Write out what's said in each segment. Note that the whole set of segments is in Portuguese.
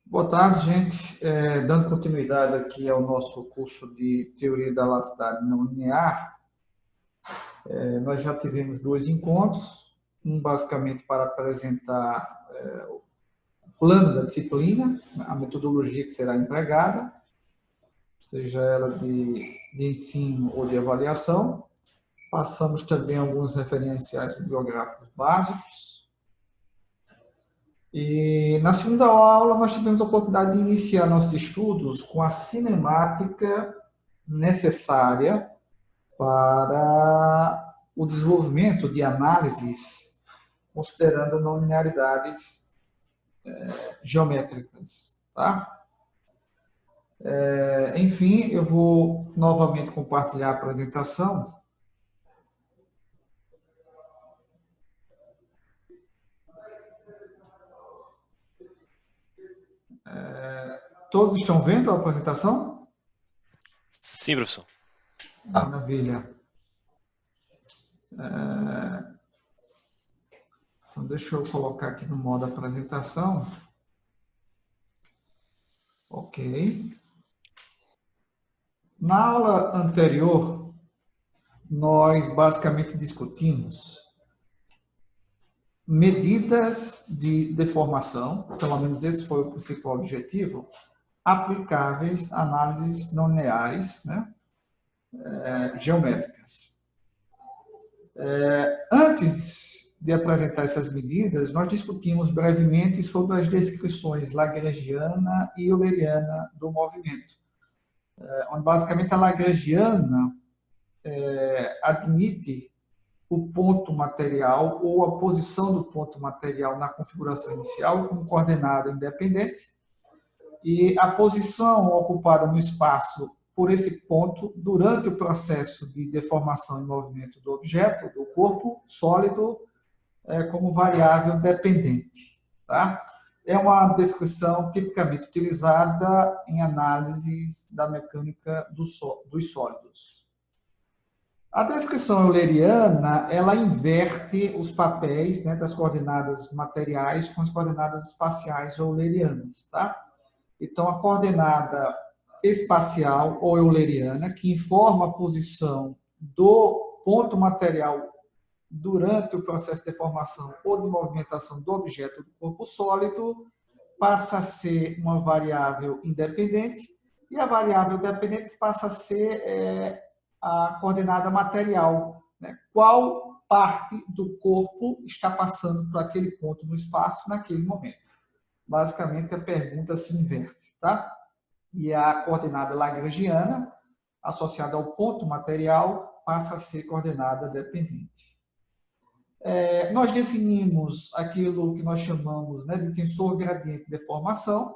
Boa tarde, gente. Dando continuidade aqui ao nosso curso de Teoria da Elasticidade não linear, nós já tivemos dois encontros, um basicamente para apresentar o plano da disciplina, a metodologia que será empregada, seja ela de ensino ou de avaliação. Passamos também alguns referenciais bibliográficos básicos. E na segunda aula nós tivemos a oportunidade de iniciar nossos estudos com a cinemática necessária para o desenvolvimento de análises considerando não linearidades geométricas, tá? Enfim, eu vou novamente compartilhar a apresentação. Todos estão vendo a apresentação? Sim, professor. Maravilha. Então, deixa eu colocar aqui no modo apresentação. Ok. Na aula anterior, nós basicamente discutimos medidas de deformação, pelo menos esse foi o principal objetivo, aplicáveis a análises não lineares, né, geométricas. Antes de apresentar essas medidas, nós discutimos brevemente sobre as descrições lagrangiana e euleriana do movimento, onde basicamente a lagrangiana admite o ponto material ou a posição do ponto material na configuração inicial como coordenada independente e a posição ocupada no espaço por esse ponto durante o processo de deformação e movimento do objeto, do corpo sólido, como variável dependente. Tá? É uma descrição tipicamente utilizada em análises da mecânica dos sólidos. A descrição euleriana, ela inverte os papéis, né, das coordenadas materiais com as coordenadas espaciais eulerianas, tá? Então, a coordenada espacial ou euleriana, que informa a posição do ponto material durante o processo de deformação ou de movimentação do objeto do corpo sólido, passa a ser uma variável independente e a variável dependente passa a ser a coordenada material, né? Qual parte do corpo está passando por aquele ponto no espaço naquele momento. Basicamente, a pergunta se inverte, tá? E a coordenada lagrangiana, associada ao ponto material, passa a ser coordenada dependente. Nós definimos aquilo que nós chamamos, né, de tensor gradiente de deformação,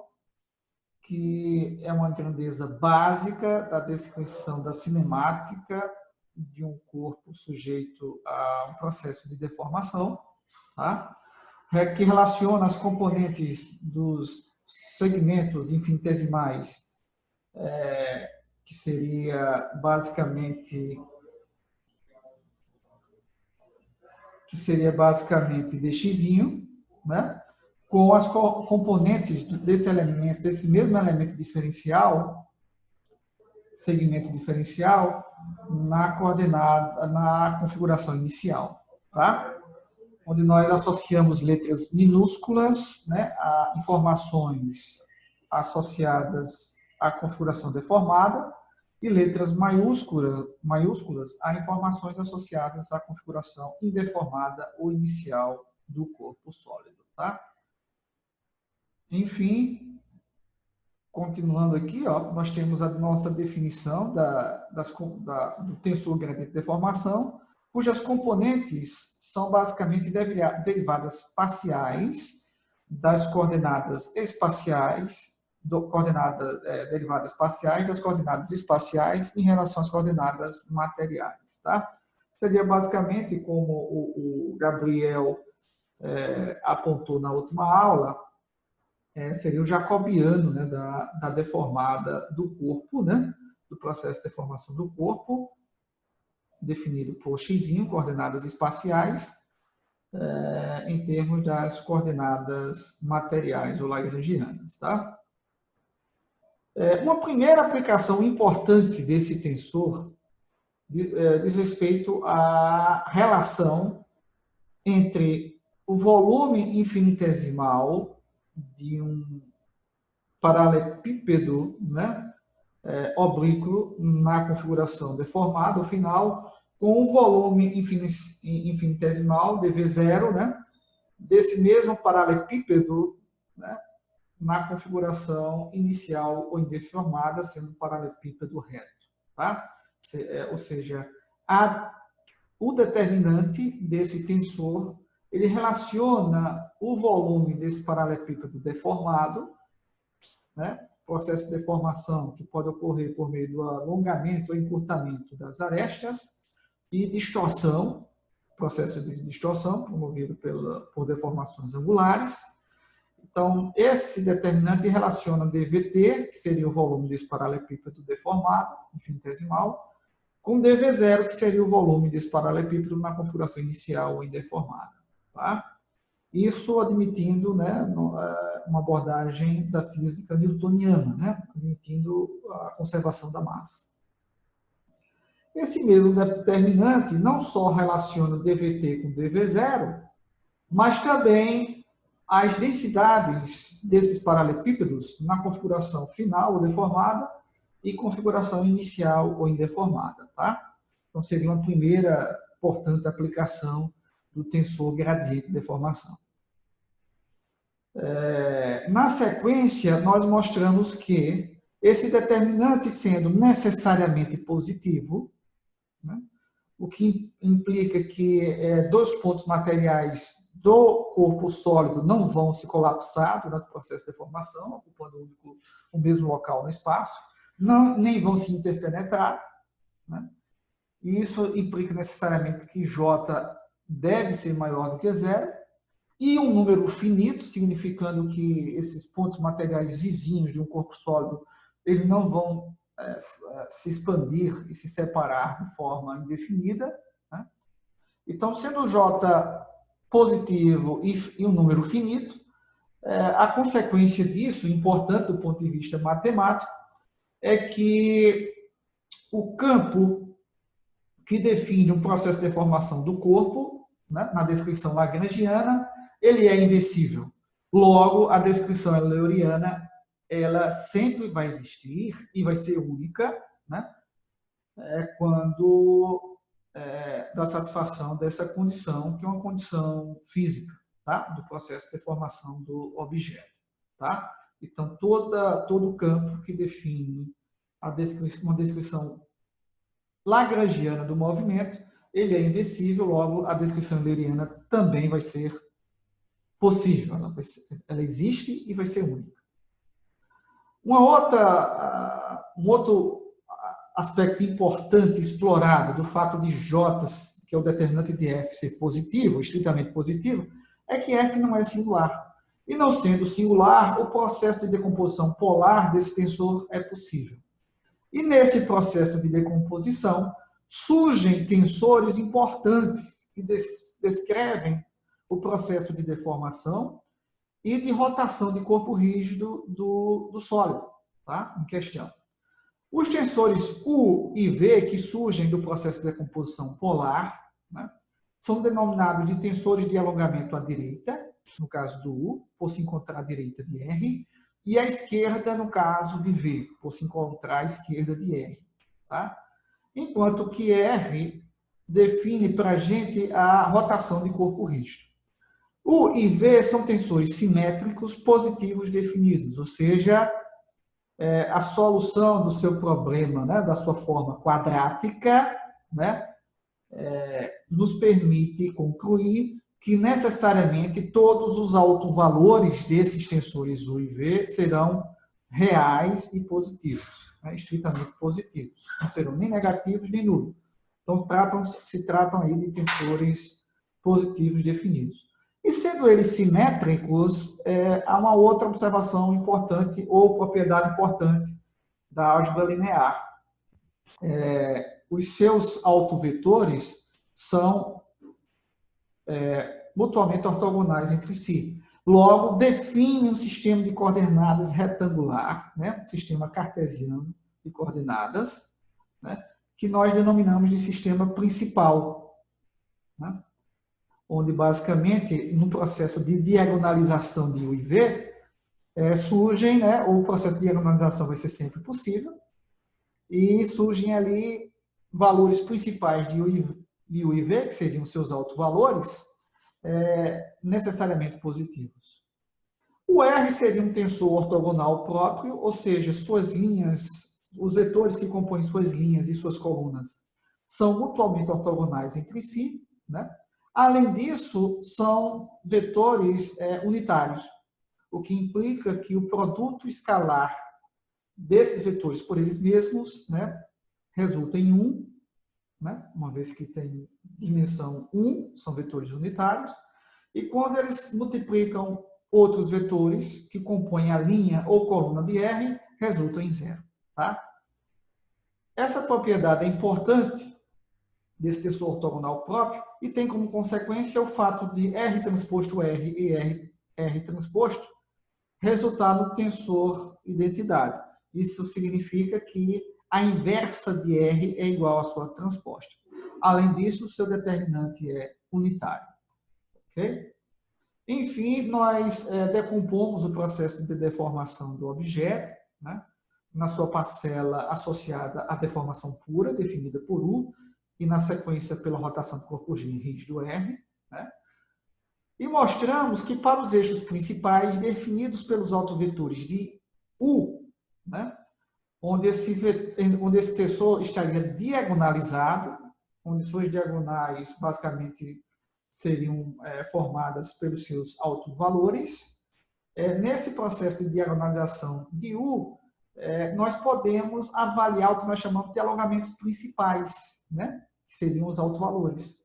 que é uma grandeza básica da descrição da cinemática de um corpo sujeito a um processo de deformação, tá? Que relaciona as componentes dos segmentos infinitesimais, que seria basicamente dx, né? Com as componentes desse elemento, desse mesmo elemento diferencial, segmento diferencial, na coordenada, na configuração inicial, tá? Onde nós associamos letras minúsculas, né, a informações associadas à configuração deformada e letras maiúsculas a informações associadas à configuração indeformada ou inicial do corpo sólido, tá? Enfim, continuando aqui, ó, nós temos a nossa definição do tensor gradiente de deformação, cujas componentes são basicamente derivadas parciais das coordenadas espaciais, derivadas parciais das coordenadas espaciais em relação às coordenadas materiais. Tá? Seria basicamente como o Gabriel apontou na última aula, seria o jacobiano, né, da deformada do corpo, né, do processo de deformação do corpo, definido por x, coordenadas espaciais, em termos das coordenadas materiais ou lagrangianas. Tá? Uma primeira aplicação importante desse tensor diz respeito à relação entre o volume infinitesimal de um paralelepípedo, né, oblíquo na configuração deformada, ao final, com o volume infinitesimal, dv0, né, desse mesmo paralelepípedo, né, na configuração inicial ou indeformada, sendo um paralelepípedo reto. Tá? Ou seja, o determinante desse tensor, ele relaciona o volume desse paralelepípedo deformado, né, processo de deformação que pode ocorrer por meio do alongamento ou encurtamento das arestas, e distorção, processo de distorção promovido por deformações angulares. Então, esse determinante relaciona dVt, que seria o volume desse paralelepípedo deformado, infinitesimal, com dV0, que seria o volume desse paralelepípedo na configuração inicial ou indeformada. Tá? Isso admitindo, né, uma abordagem da física newtoniana, né, admitindo a conservação da massa. Esse mesmo determinante não só relaciona dVt com dV0, mas também as densidades desses paralelepípedos na configuração final ou deformada e configuração inicial ou indeformada. Tá? Então, seria uma primeira importante aplicação do tensor gradiente de deformação. Na sequência, nós mostramos que esse determinante sendo necessariamente positivo, né, o que implica que dois pontos materiais do corpo sólido não vão se colapsar durante o processo de deformação, ocupando o mesmo local no espaço, nem vão se interpenetrar. Né? E isso implica necessariamente que J deve ser maior do que zero, e um número finito, significando que esses pontos materiais vizinhos de um corpo sólido eles não vão se expandir e se separar de forma indefinida. Né? Então, sendo J positivo e um número finito, a consequência disso, importante do ponto de vista matemático, é que o campo que define um processo de deformação do corpo, né, na descrição lagrangiana, ele é inversível. Logo, a descrição euleriana ela sempre vai existir e vai ser única, né, quando da satisfação dessa condição, que é uma condição física, tá, do processo de deformação do objeto. Tá? Então, todo o campo que define uma descrição lagrangiana do movimento, ele é inversível, logo a descrição euleriana também vai ser possível, ela existe e vai ser única. Um outro aspecto importante explorado do fato de J, que é o determinante de F, ser positivo, estritamente positivo, é que F não é singular. E não sendo singular, o processo de decomposição polar desse tensor é possível. E nesse processo de decomposição, surgem tensores importantes que descrevem o processo de deformação e de rotação de corpo rígido do sólido, tá? Em questão. Os tensores U e V, que surgem do processo de decomposição polar, né, são denominados de tensores de alongamento à direita, no caso do U, por se encontrar à direita de R, e à esquerda, no caso de V, por se encontrar à esquerda de R. Tá? Enquanto que R define para a gente a rotação de corpo rígido. U e V são tensores simétricos positivos definidos, ou seja, a solução do seu problema, né, da sua forma quadrática, né, nos permite concluir que necessariamente todos os autovalores desses tensores U e V serão reais e positivos, né, estritamente positivos. Não serão nem negativos nem nulos. Então, se tratam aí de tensores positivos definidos. E sendo eles simétricos, há uma outra observação importante ou propriedade importante da álgebra linear. Os seus autovetores são mutuamente ortogonais entre si. Logo, define um sistema de coordenadas retangular, né? Um sistema cartesiano de coordenadas, né? Que nós denominamos de sistema principal, né? Onde, basicamente, no processo de diagonalização de U e V, surgem, né? O processo de diagonalização vai ser sempre possível, e surgem ali valores principais de U e V, que seriam seus autovalores, necessariamente positivos. O R seria um tensor ortogonal próprio, ou seja, suas linhas, os vetores que compõem suas linhas e suas colunas são mutuamente ortogonais entre si, né? Além disso, são vetores unitários, o que implica que o produto escalar desses vetores por eles mesmos, né, resulta em 1, né, uma vez que tem dimensão 1, são vetores unitários, e quando eles multiplicam outros vetores que compõem a linha ou coluna de R, resultam em 0. Tá? Essa propriedade é importante desse tensor ortogonal próprio e tem como consequência o fato de R transposto R e R transposto resultar no tensor identidade. Isso significa que a inversa de R é igual à sua transposta. Além disso, o seu determinante é unitário. Ok? Enfim, nós decompomos o processo de deformação do objeto, né, na sua parcela associada à deformação pura, definida por U, e na sequência pela rotação do corpo G rígido R, né, e mostramos que para os eixos principais definidos pelos autovetores de U, né, onde esse tensor estaria diagonalizado, onde suas diagonais basicamente seriam formadas pelos seus autovalores. Nesse processo de diagonalização de U, nós podemos avaliar o que nós chamamos de alongamentos principais, né, que seriam os autovalores.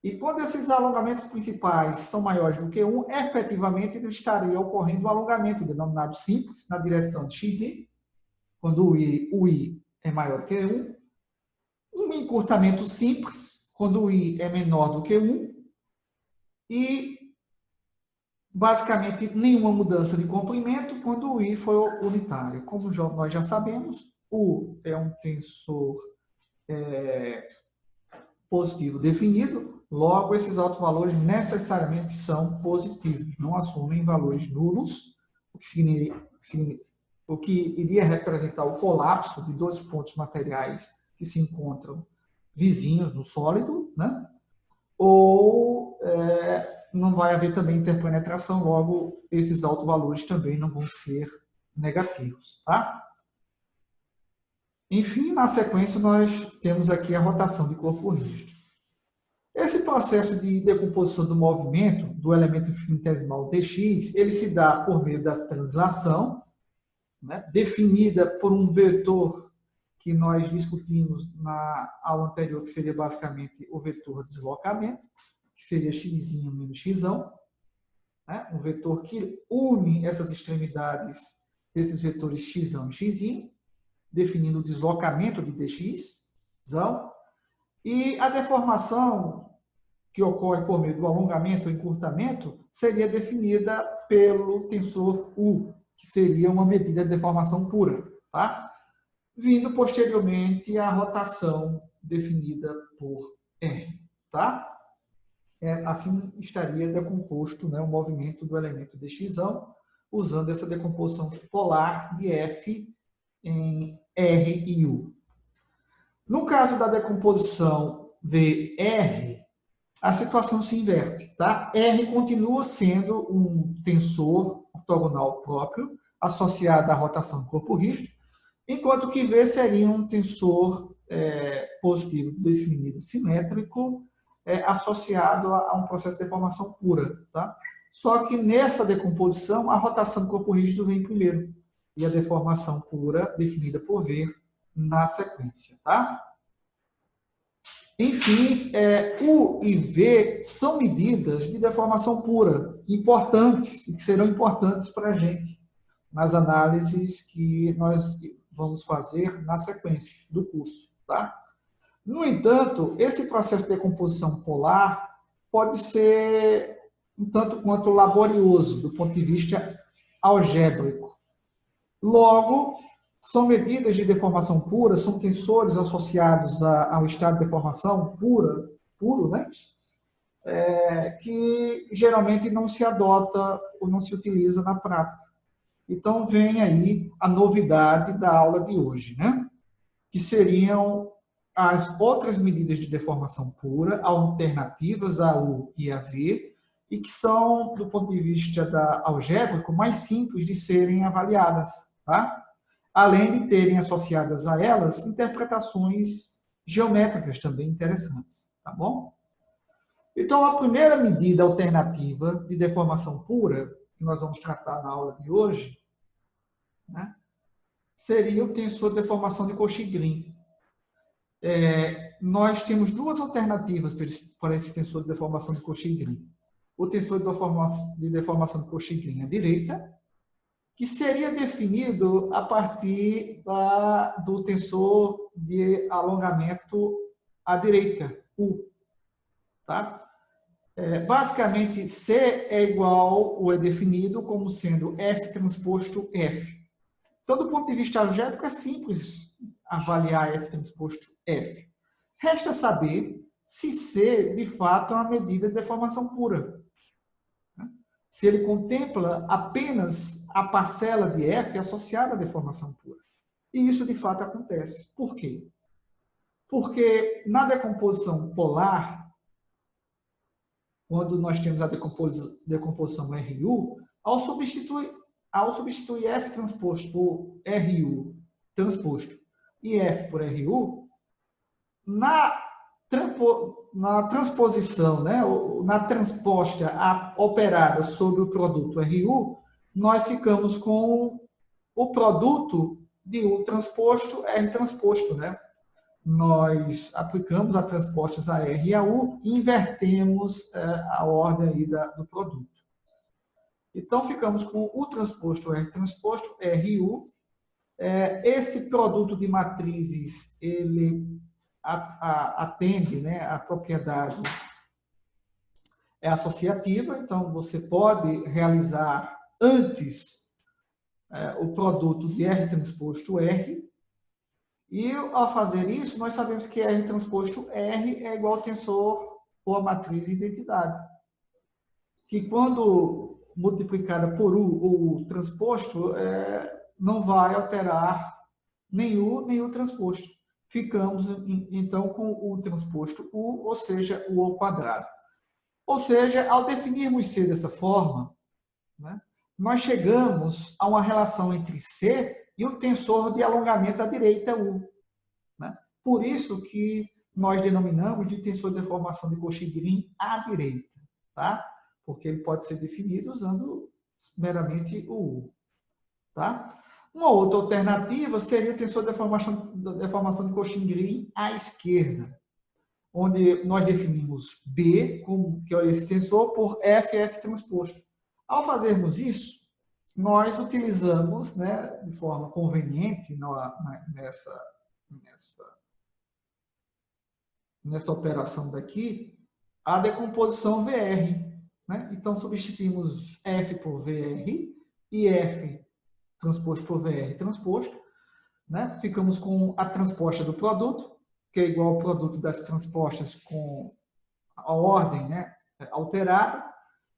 E quando esses alongamentos principais são maiores do que 1, efetivamente estaria ocorrendo um alongamento denominado simples na direção de xi, quando o I é maior que 1, um encurtamento simples, quando o I é menor do que 1, e basicamente nenhuma mudança de comprimento quando o I for unitário. Como nós já sabemos, U é um tensor positivo definido, logo esses autovalores necessariamente são positivos, não assumem valores nulos, o que iria representar o colapso de dois pontos materiais que se encontram vizinhos no sólido, né? Ou não vai haver também interpenetração, logo esses autovalores também não vão ser negativos, tá? Enfim, na sequência nós temos aqui a rotação de corpo rígido. Esse processo de decomposição do movimento do elemento infinitesimal dx, ele se dá por meio da translação, né, definida por um vetor que nós discutimos na aula anterior, que seria basicamente o vetor deslocamento, que seria x menos x, né, um vetor que une essas extremidades desses vetores x e x, definindo o deslocamento de dx, e a deformação que ocorre por meio do alongamento ou encurtamento seria definida pelo tensor U, que seria uma medida de deformação pura, tá? Vindo posteriormente a rotação definida por R, tá? Assim estaria decomposto, né, o movimento do elemento dx, usando essa decomposição polar de F em R e U. No caso da decomposição VR, a situação se inverte, tá? R continua sendo um tensor ortogonal próprio, associado à rotação do corpo rígido, enquanto que V seria um tensor positivo definido simétrico, associado a um processo de deformação pura, tá? Só que nessa decomposição, a rotação do corpo rígido vem primeiro, e a deformação pura definida por V na sequência, tá? Enfim, U e V são medidas de deformação pura, importantes, e que serão importantes para a gente nas análises que nós vamos fazer na sequência do curso, tá? No entanto, esse processo de decomposição polar pode ser um tanto quanto laborioso do ponto de vista algébrico. Logo, são medidas de deformação pura, são tensores associados ao estado de deformação puro, né? Que geralmente não se adota ou não se utiliza na prática. Então, vem aí a novidade da aula de hoje, né? Que seriam as outras medidas de deformação pura, alternativas a U e a V, e que são, do ponto de vista algébrico, mais simples de serem avaliadas, tá? Além de terem associadas a elas interpretações geométricas também interessantes, tá bom? Então, a primeira medida alternativa de deformação pura, que nós vamos tratar na aula de hoje, né, seria o tensor de deformação de Cauchy-Green. Nós temos duas alternativas para esse tensor de deformação de Cauchy-Green. O tensor de deformação de Cauchy-Green à direita, que seria definido a partir do tensor de alongamento à direita, U. Tá? Basicamente, C é igual ou é definido como sendo F transposto F. Então, do ponto de vista algébrico, é simples avaliar F transposto F. Resta saber se C, de fato, é uma medida de deformação pura. Se ele contempla apenas a parcela de F associada à deformação pura. E isso, de fato, acontece. Por quê? Porque na decomposição polar, quando nós temos a decomposição RU, ao substituir F transposto por RU transposto e F por RU, na transposição, né, na transposta operada sobre o produto RU, nós ficamos com o produto de U transposto, R transposto, né? Nós aplicamos a transpostas a R e a U e invertemos a ordem aí do produto. Então, ficamos com U transposto, R transposto, R e U. Esse produto de matrizes, ele atende, né, a propriedade associativa, então você pode realizar antes o produto de R transposto R, e ao fazer isso, nós sabemos que R transposto R é igual ao tensor ou a matriz de identidade, que quando multiplicada por U ou transposto, não vai alterar nem U transposto. Ficamos, então, com o transposto U, ou seja, o ao quadrado. Ou seja, ao definirmos C dessa forma, né, nós chegamos a uma relação entre C e o tensor de alongamento à direita, U. Né? Por isso que nós denominamos de tensor de deformação de Cauchy-Green à direita, tá? Porque ele pode ser definido usando meramente o U. Tá? Uma outra alternativa seria o tensor de deformação de Cauchy-Green à esquerda, onde nós definimos B, que é esse tensor, por F transposto. Ao fazermos isso, nós utilizamos, né, de forma conveniente nessa operação daqui, a decomposição VR. Né? Então, substituímos F por VR e F transposto por VR transposto. Né? Ficamos com a transposta do produto, que é igual ao produto das transpostas com a ordem, né, alterada.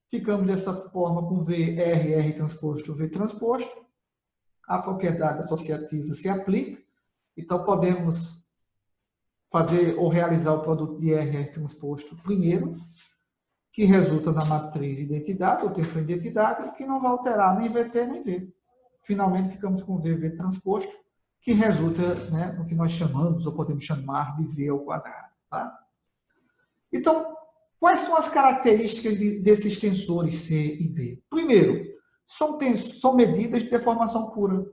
Ficamos dessa forma com R transposto, V transposto. A propriedade associativa se aplica. Então, podemos fazer ou realizar o produto de R transposto primeiro, que resulta na matriz identidade, ou tensor identidade, que não vai alterar nem VT nem V. Finalmente, ficamos com VV transposto, que resulta, né, no que nós chamamos, ou podemos chamar de V ao quadrado. Tá? Então, quais são as características desses tensores C e B? Primeiro, são medidas de deformação pura.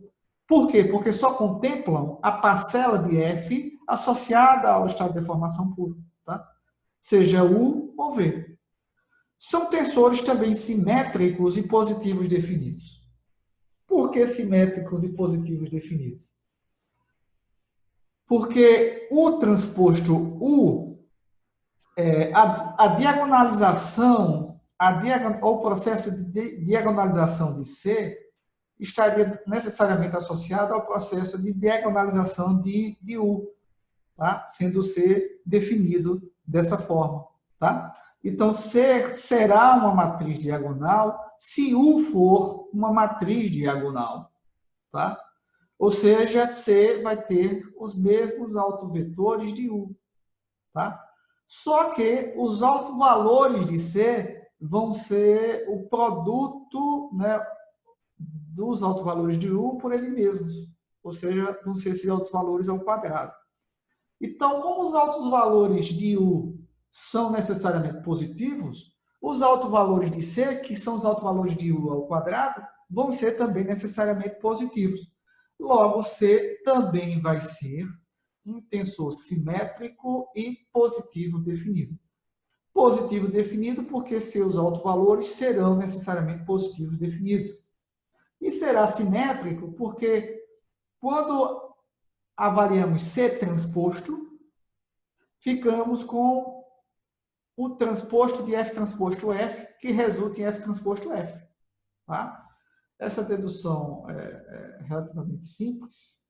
Por quê? Porque só contemplam a parcela de F associada ao estado de deformação pura, tá? Seja U ou V. São tensores também simétricos e positivos definidos. Por que simétricos e positivos definidos? Porque o transposto U, a diagonalização o processo de diagonalização de C estaria necessariamente associado ao processo de diagonalização de U, tá? Sendo C definido dessa forma. Tá? Então, C será uma matriz diagonal se U for uma matriz diagonal. Tá? Ou seja, C vai ter os mesmos autovetores de U. Tá? Só que os autovalores de C vão ser o produto, né, dos autovalores de U por ele mesmos. Ou seja, vão ser esses autovalores ao quadrado. Então, como os autovalores de U são necessariamente positivos, os autovalores de C, que são os autovalores de U ao quadrado, vão ser também necessariamente positivos. Logo, C também vai ser um tensor simétrico e positivo definido. Positivo definido porque seus autovalores serão necessariamente positivos definidos. E será simétrico porque quando avaliamos C transposto, ficamos com o transposto de F transposto F, que resulta em F transposto F. Tá? Essa dedução é relativamente simples.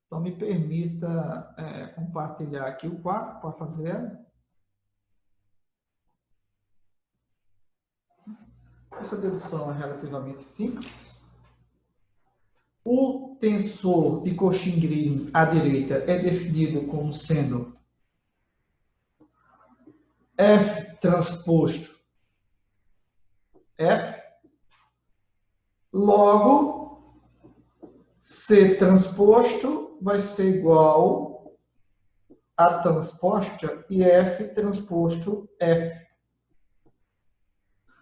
Então, me permita compartilhar aqui o quadro para fazer. Essa dedução é relativamente simples. O tensor de Cauchy-Green à direita é definido como sendo F transposto F. Logo, C transposto vai ser igual a transposta e F transposto F.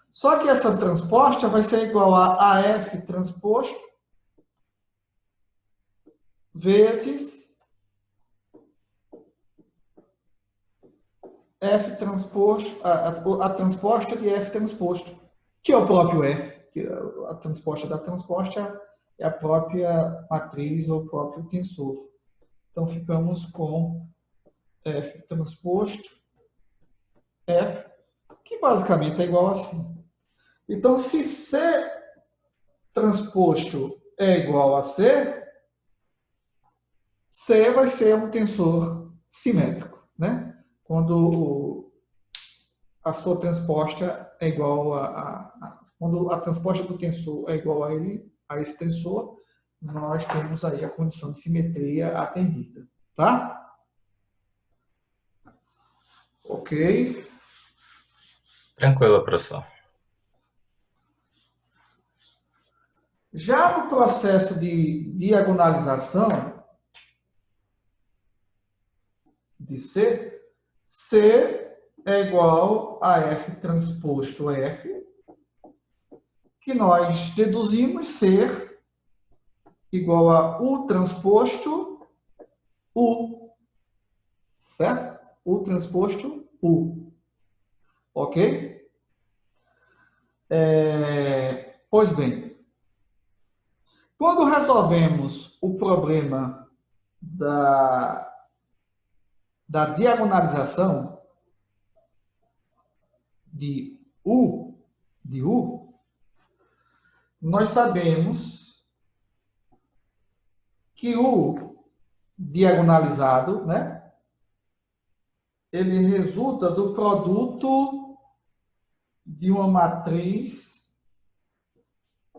Só que essa transposta vai ser igual a F transposto vezes F transposto, a transposta de F transposto, que é o próprio F. Que a transposta da transposta é a própria matriz ou o próprio tensor. Então, ficamos com F transposto F, que basicamente é igual a assim. Então, se C transposto é igual a C, C vai ser um tensor simétrico, né? Quando a sua transposta é igual quando a transposta do tensor é igual a esse tensor, nós temos aí a condição de simetria atendida, tá? Ok? Tranquilo, professor. Já no processo de diagonalização de C, C é igual a F transposto F, que nós deduzimos ser igual a U transposto U, certo? U transposto U, ok? Pois bem, quando resolvemos o problema da diagonalização de U, nós sabemos que o diagonalizado, né, ele resulta do produto de uma matriz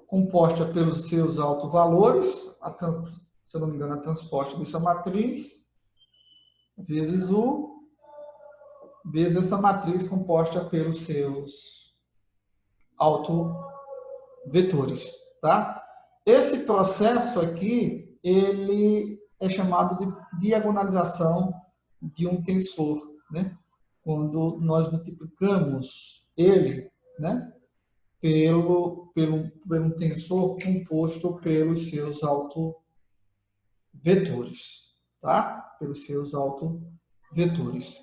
composta pelos seus autovalores, se eu não me engano, a transposta dessa matriz, vezes U, vezes essa matriz composta pelos seus autovetores, tá? Esse processo aqui, ele é chamado de diagonalização de um tensor, né? Quando nós multiplicamos ele, né, pelo um tensor composto pelos seus autovetores, tá? Pelos seus autovetores.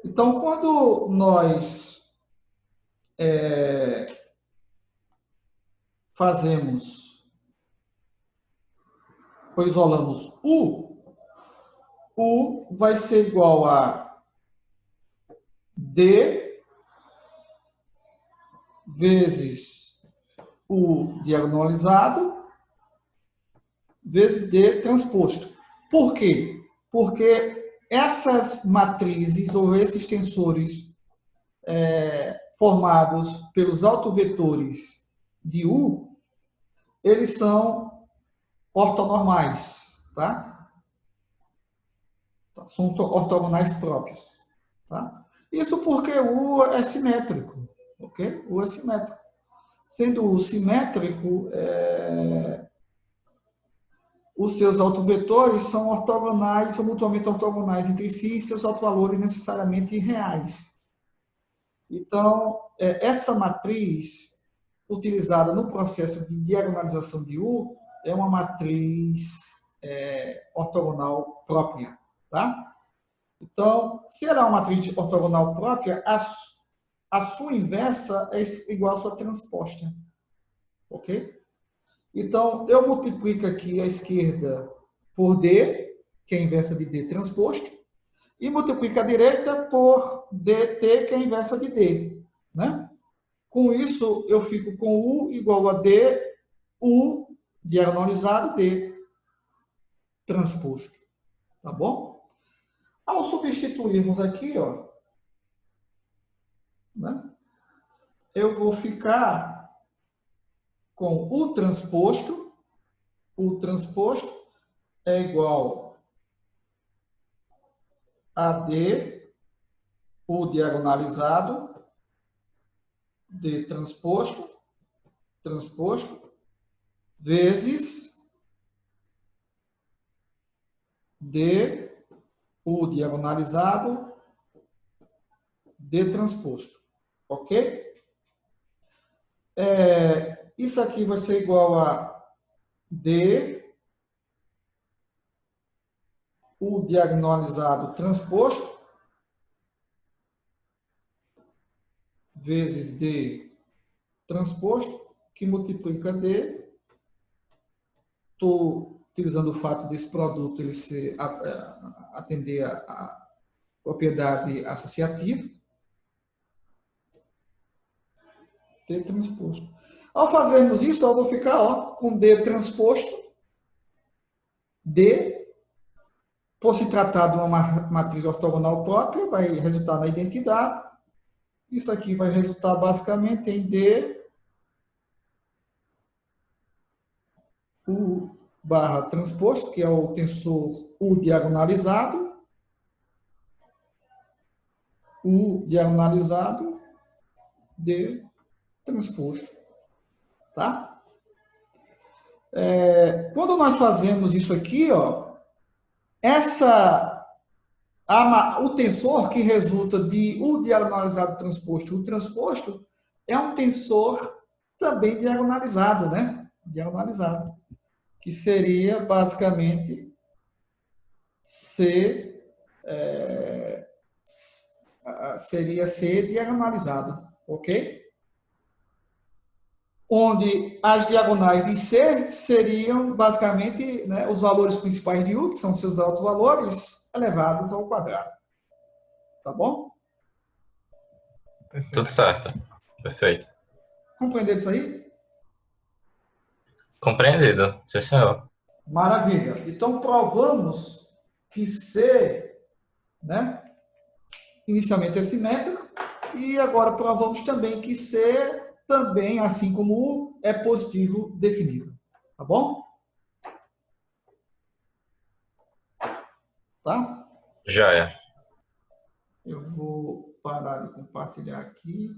Então, quando nós fazemos ou isolamos U vai ser igual a D vezes U diagonalizado vezes D transposto. Por quê? Porque essas matrizes ou esses tensores formados pelos autovetores de U, eles são ortonormais, tá? São ortogonais próprios, tá? Isso porque U é simétrico, ok? U é simétrico. Sendo U simétrico, os seus autovetores são ortogonais, são mutuamente ortogonais entre si e seus autovalores necessariamente reais. Então, essa matriz utilizada no processo de diagonalização de U é uma matriz ortogonal própria, tá? Então, se ela é uma matriz ortogonal própria, a sua inversa é igual à sua transposta, ok? Então, eu multiplico aqui a esquerda por D, que é a inversa de D transposto, e multiplico a direita por dt, que é a inversa de D, né? Com isso, eu fico com U igual a D, U diagonalizado, D transposto. Tá bom? Ao substituirmos aqui, ó, né, eu vou ficar com U transposto é igual a D, U diagonalizado, D transposto, vezes D, U diagonalizado, D transposto. Ok? Isso aqui vai ser igual a D, U diagonalizado transposto, vezes D transposto, que multiplica D. Estou utilizando o fato desse produto ele atender a propriedade associativa. D transposto. Ao fazermos isso, eu vou ficar com D transposto. D, por se tratar de uma matriz ortogonal própria, vai resultar na identidade. Isso aqui vai resultar basicamente em D U barra transposto, que é o tensor U diagonalizado. U diagonalizado, D transposto. Tá? Quando nós fazemos isso aqui, ó, o tensor que resulta de U diagonalizado transposto, U transposto, é um tensor também diagonalizado, né? Diagonalizado. Que seria basicamente seria C diagonalizado, ok? Onde as diagonais de C seriam basicamente, né, os valores principais de U, que são seus altos valores, elevados ao quadrado. Tá bom? Tudo certo. Perfeito. Compreenderam isso aí? Compreendido. Sim, senhor. Maravilha. Então, provamos que C, né, inicialmente é simétrico, e agora provamos também que C também, assim como U, é positivo definido. Tá bom? Tá? Já é. Eu vou parar de compartilhar aqui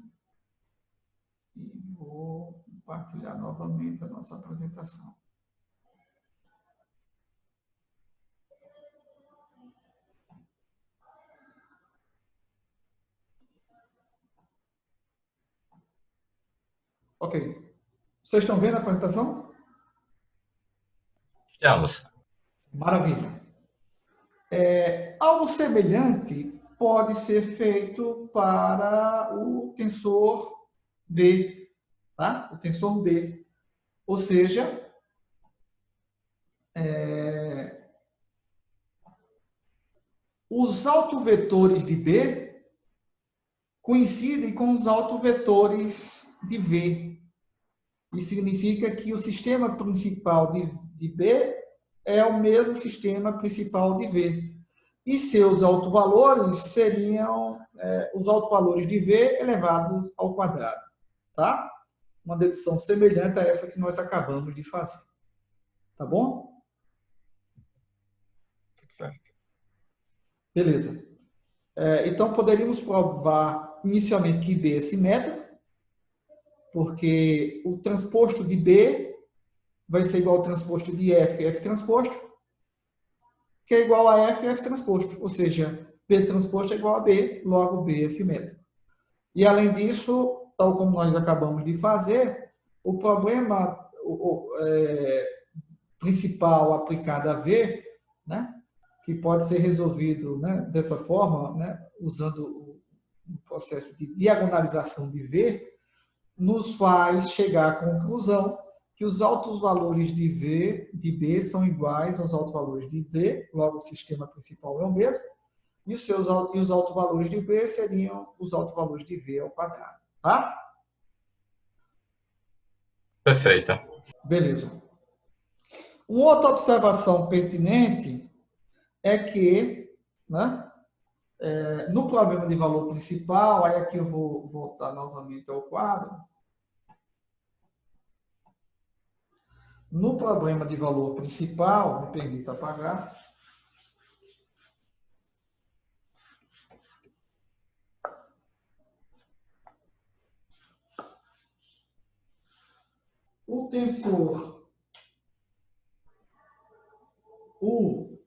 e vou compartilhar novamente a nossa apresentação. Ok. Vocês estão vendo a apresentação? Estamos. Maravilha. Algo semelhante pode ser feito para o tensor B, tá? O tensor B. Ou seja, os autovetores de B coincidem com os autovetores de V. Isso significa que o sistema principal de B é o mesmo sistema principal de V. E seus autovalores seriam os autovalores de V elevados ao quadrado. Tá? Uma dedução semelhante a essa que nós acabamos de fazer. Tá bom? Certo. Beleza. Então, poderíamos provar inicialmente que B é simétrico, porque o transposto de B vai ser igual ao transposto de F, F transposto, que é igual a F, F transposto. Ou seja, B transposto é igual a B, logo B é simétrico. E, além disso, tal como nós acabamos de fazer, o problema principal aplicado a V, né, que pode ser resolvido, né, dessa forma, né, usando o processo de diagonalização de V, nos faz chegar à conclusão que os altos valores de V, de B, são iguais aos altos valores de V, logo o sistema principal é o mesmo, e os altos valores de B seriam os altos valores de V ao quadrado. Tá? Perfeito. Beleza. Uma outra observação pertinente é que, né, no problema de valor principal, aí aqui eu vou voltar novamente ao quadro. No problema de valor principal, me permita apagar. O tensor U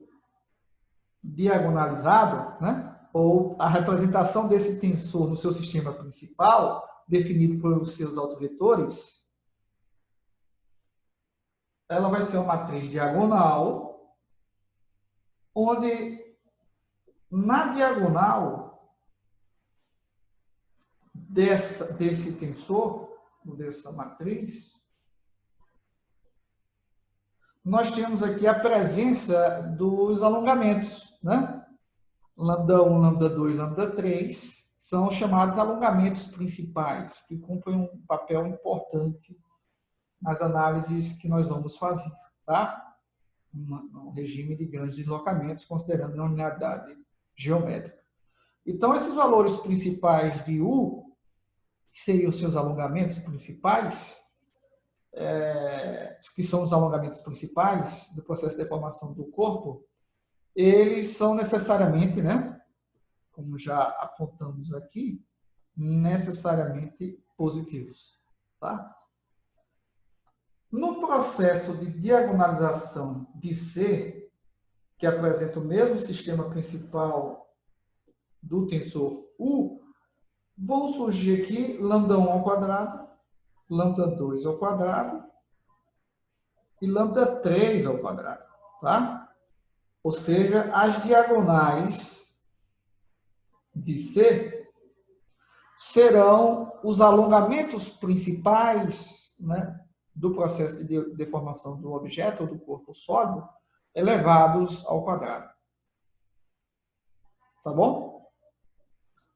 diagonalizado, né, ou a representação desse tensor no seu sistema principal, definido pelos seus autovetores, ela vai ser uma matriz diagonal, onde na diagonal desse tensor, dessa matriz, nós temos aqui a presença dos alongamentos, né? Lambda 1, lambda 2, lambda 3, são chamados alongamentos principais, que cumprem um papel importante nas análises que nós vamos fazer, tá? Um regime de grandes deslocamentos, considerando a unidade geométrica. Então, esses valores principais de U, que seriam os seus alongamentos principais, que são os alongamentos principais do processo de deformação do corpo, eles são necessariamente, né, como já apontamos aqui, necessariamente positivos. Tá? No processo de diagonalização de C, que apresenta o mesmo sistema principal do tensor U, vão surgir aqui lambda 1 ao quadrado, lambda 2 ao quadrado e lambda 3 ao quadrado. Tá? Ou seja, as diagonais de C serão os alongamentos principais, né, do processo de deformação do objeto ou do corpo sólido elevados ao quadrado. Tá bom?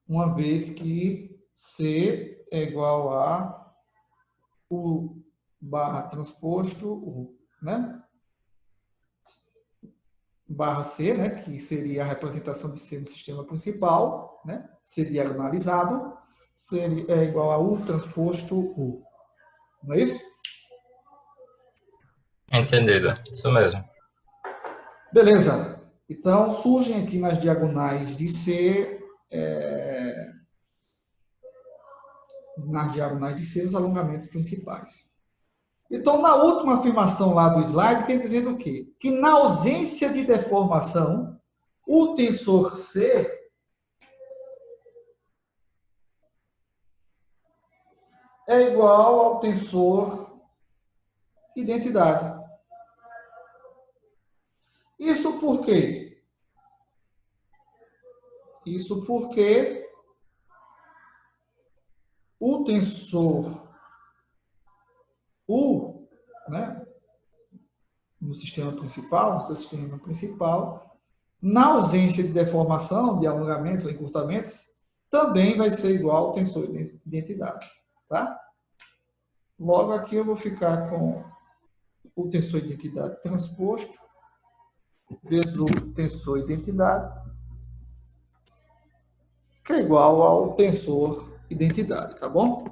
Uma vez que C é igual a U barra transposto U, né? Barra C, né, que seria a representação de C no sistema principal, né, C diagonalizado, é igual a U transposto U. Não é isso? Entendido. Isso mesmo. Beleza. Então, surgem aqui nas diagonais de C, os alongamentos principais. Então, na última afirmação lá do slide, tem dizendo o quê? Que na ausência de deformação, o tensor C é igual ao tensor identidade. Isso por quê? Isso porque o tensor U, né, no sistema principal, no seu sistema principal, na ausência de deformação, de alongamentos ou encurtamentos, também vai ser igual ao tensor de identidade. Tá? Logo aqui eu vou ficar com o tensor identidade transposto vezes o tensor identidade, que é igual ao tensor identidade, tá bom?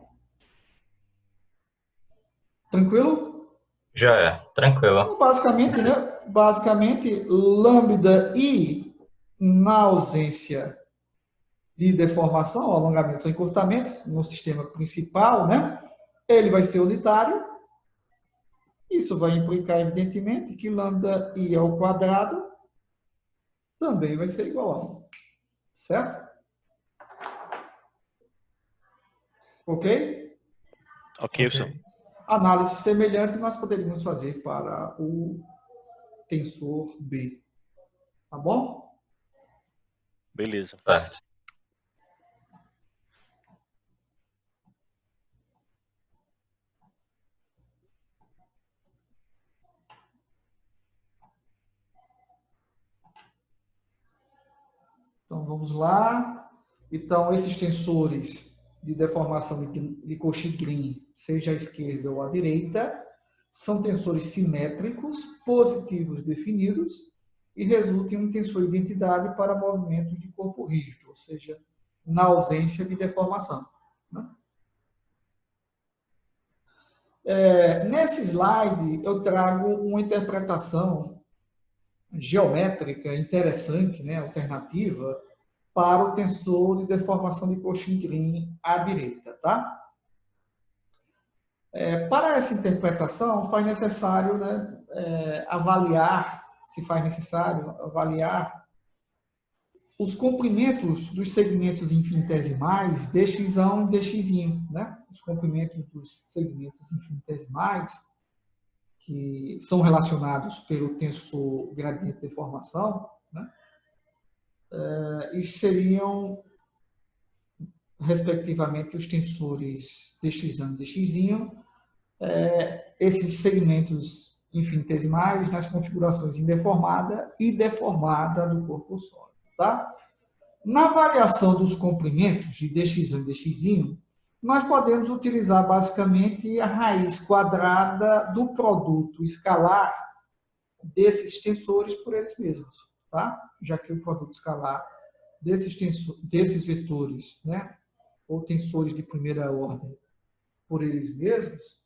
Tranquilo? Já é, tranquilo. Então, basicamente, né? Basicamente, lambda I, na ausência de deformação, alongamentos ou encurtamentos no sistema principal, né? Ele vai ser unitário. Isso vai implicar, evidentemente, que lambda I ao quadrado também vai ser igual a 1. Certo? Ok? Ok, professor. Análise semelhante nós poderíamos fazer para o tensor B. Tá bom? Beleza. Certo. Então, vamos lá. Então, esses tensores de deformação de Cauchy-Green, seja à esquerda ou à direita, são tensores simétricos, positivos definidos, e resultam em um tensor identidade para movimentos de corpo rígido, ou seja, na ausência de deformação. Né? Nesse slide, eu trago uma interpretação geométrica interessante, né, alternativa, para o tensor de deformação de Cauchy-Green à direita. Tá? Para essa interpretação, faz necessário, né, avaliar, se faz necessário, avaliar os comprimentos dos segmentos infinitesimais dx1 e dx, né? Os comprimentos dos segmentos infinitesimais que são relacionados pelo tensor gradiente de deformação, né? E seriam, respectivamente, os tensores dx1 e dx, esses segmentos infinitesimais nas configurações indeformada e deformada do corpo sólido. Tá? Na variação dos comprimentos de dx1 e dx, nós podemos utilizar basicamente a raiz quadrada do produto escalar desses tensores por eles mesmos, tá? Já que o produto escalar desses vetores, né, ou tensores de primeira ordem por eles mesmos,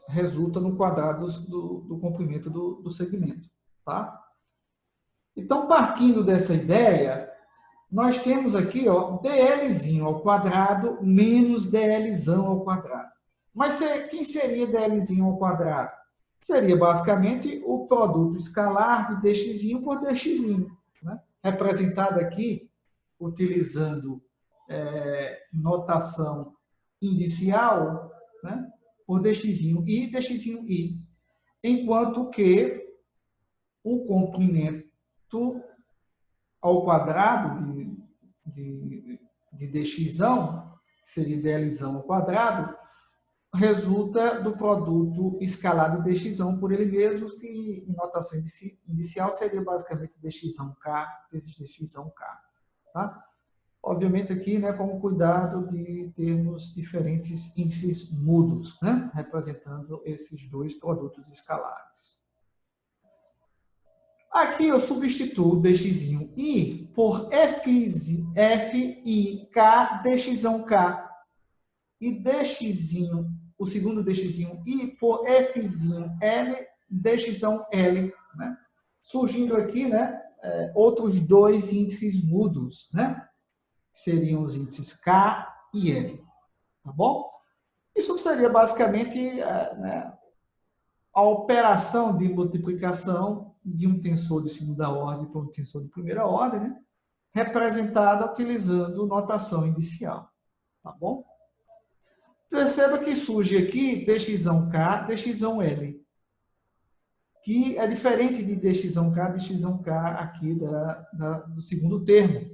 resulta no quadrado do comprimento do segmento. Tá? Então, partindo dessa ideia, nós temos aqui ó, dl ao quadrado menos dlzão ao quadrado. Mas quem seria dlzinho ao quadrado? Seria basicamente o produto escalar de dx por dx, né? Representado aqui utilizando notação indicial, né? Por dx e dxi, enquanto que o comprimento ao quadrado de dx, que seria dlzão ao quadrado, resulta do produto escalar de dx por ele mesmo, que em notação inicial seria basicamente dx1k vezes dx1k. Tá? Obviamente aqui, né, com o cuidado de termos diferentes índices mudos, né, representando esses dois produtos escalares. Aqui eu substituo dxi por fi k dx1k e dxi, o segundo dxi por fzinho l dxão l, né, surgindo aqui, né, outros dois índices mudos, né, seriam os índices K e L. Tá bom? Isso seria basicamente né, a operação de multiplicação de um tensor de segunda ordem para um tensor de primeira ordem, né, representada utilizando notação inicial. Tá bom? Perceba que surge aqui dxão K, dxão L, que é diferente de dxão K, dxão K aqui do segundo termo.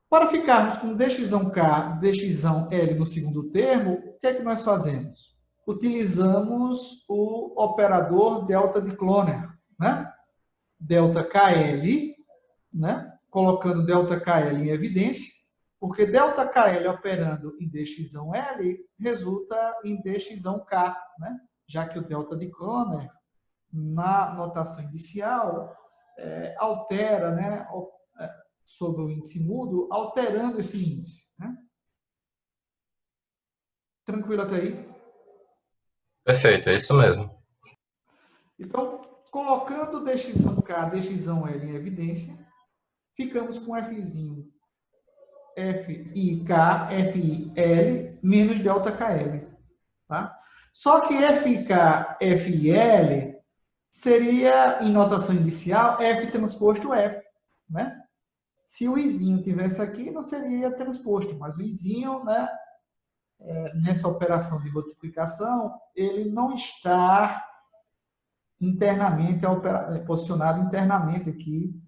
Para ficarmos com dxão K, dxão L no segundo termo, o que é que nós fazemos? Utilizamos o operador delta de Kloner, né? Delta KL, né? Colocando delta KL em evidência, Porque ΔKL operando em dxL resulta em dxK, né? Já que o delta de Kroner, na notação inicial, altera, né, sobre o índice mudo, alterando esse índice. Né? Tranquilo até aí? Perfeito, é isso mesmo. Então, colocando dxK, dxL em evidência, ficamos com Fzinho, FIK, FIL, menos ΔKL. Tá? Só que FIK, FIL seria, em notação inicial, F transposto F. Né? Se o Izinho tivesse aqui, não seria transposto, mas o Izinho, né, nessa operação de multiplicação, ele não está internamente posicionado internamente aqui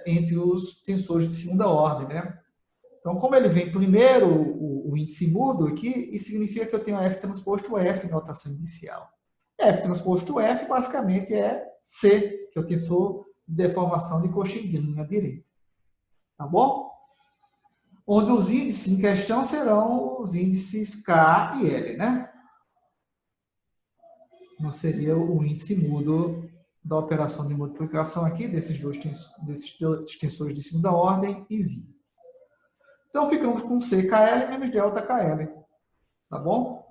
entre os tensores de segunda ordem, né? Então, como ele vem primeiro o índice mudo aqui, isso significa que eu tenho F transposto F em notação inicial. F transposto F basicamente é C, que é o tensor de deformação de Cauchy de linha direita. Tá bom? Onde os índices em questão serão os índices K e L, né? Não seria o índice mudo da operação de multiplicação aqui, desses tensores de segunda ordem e Z. Então, ficamos com CKL menos ΔKL. Tá bom?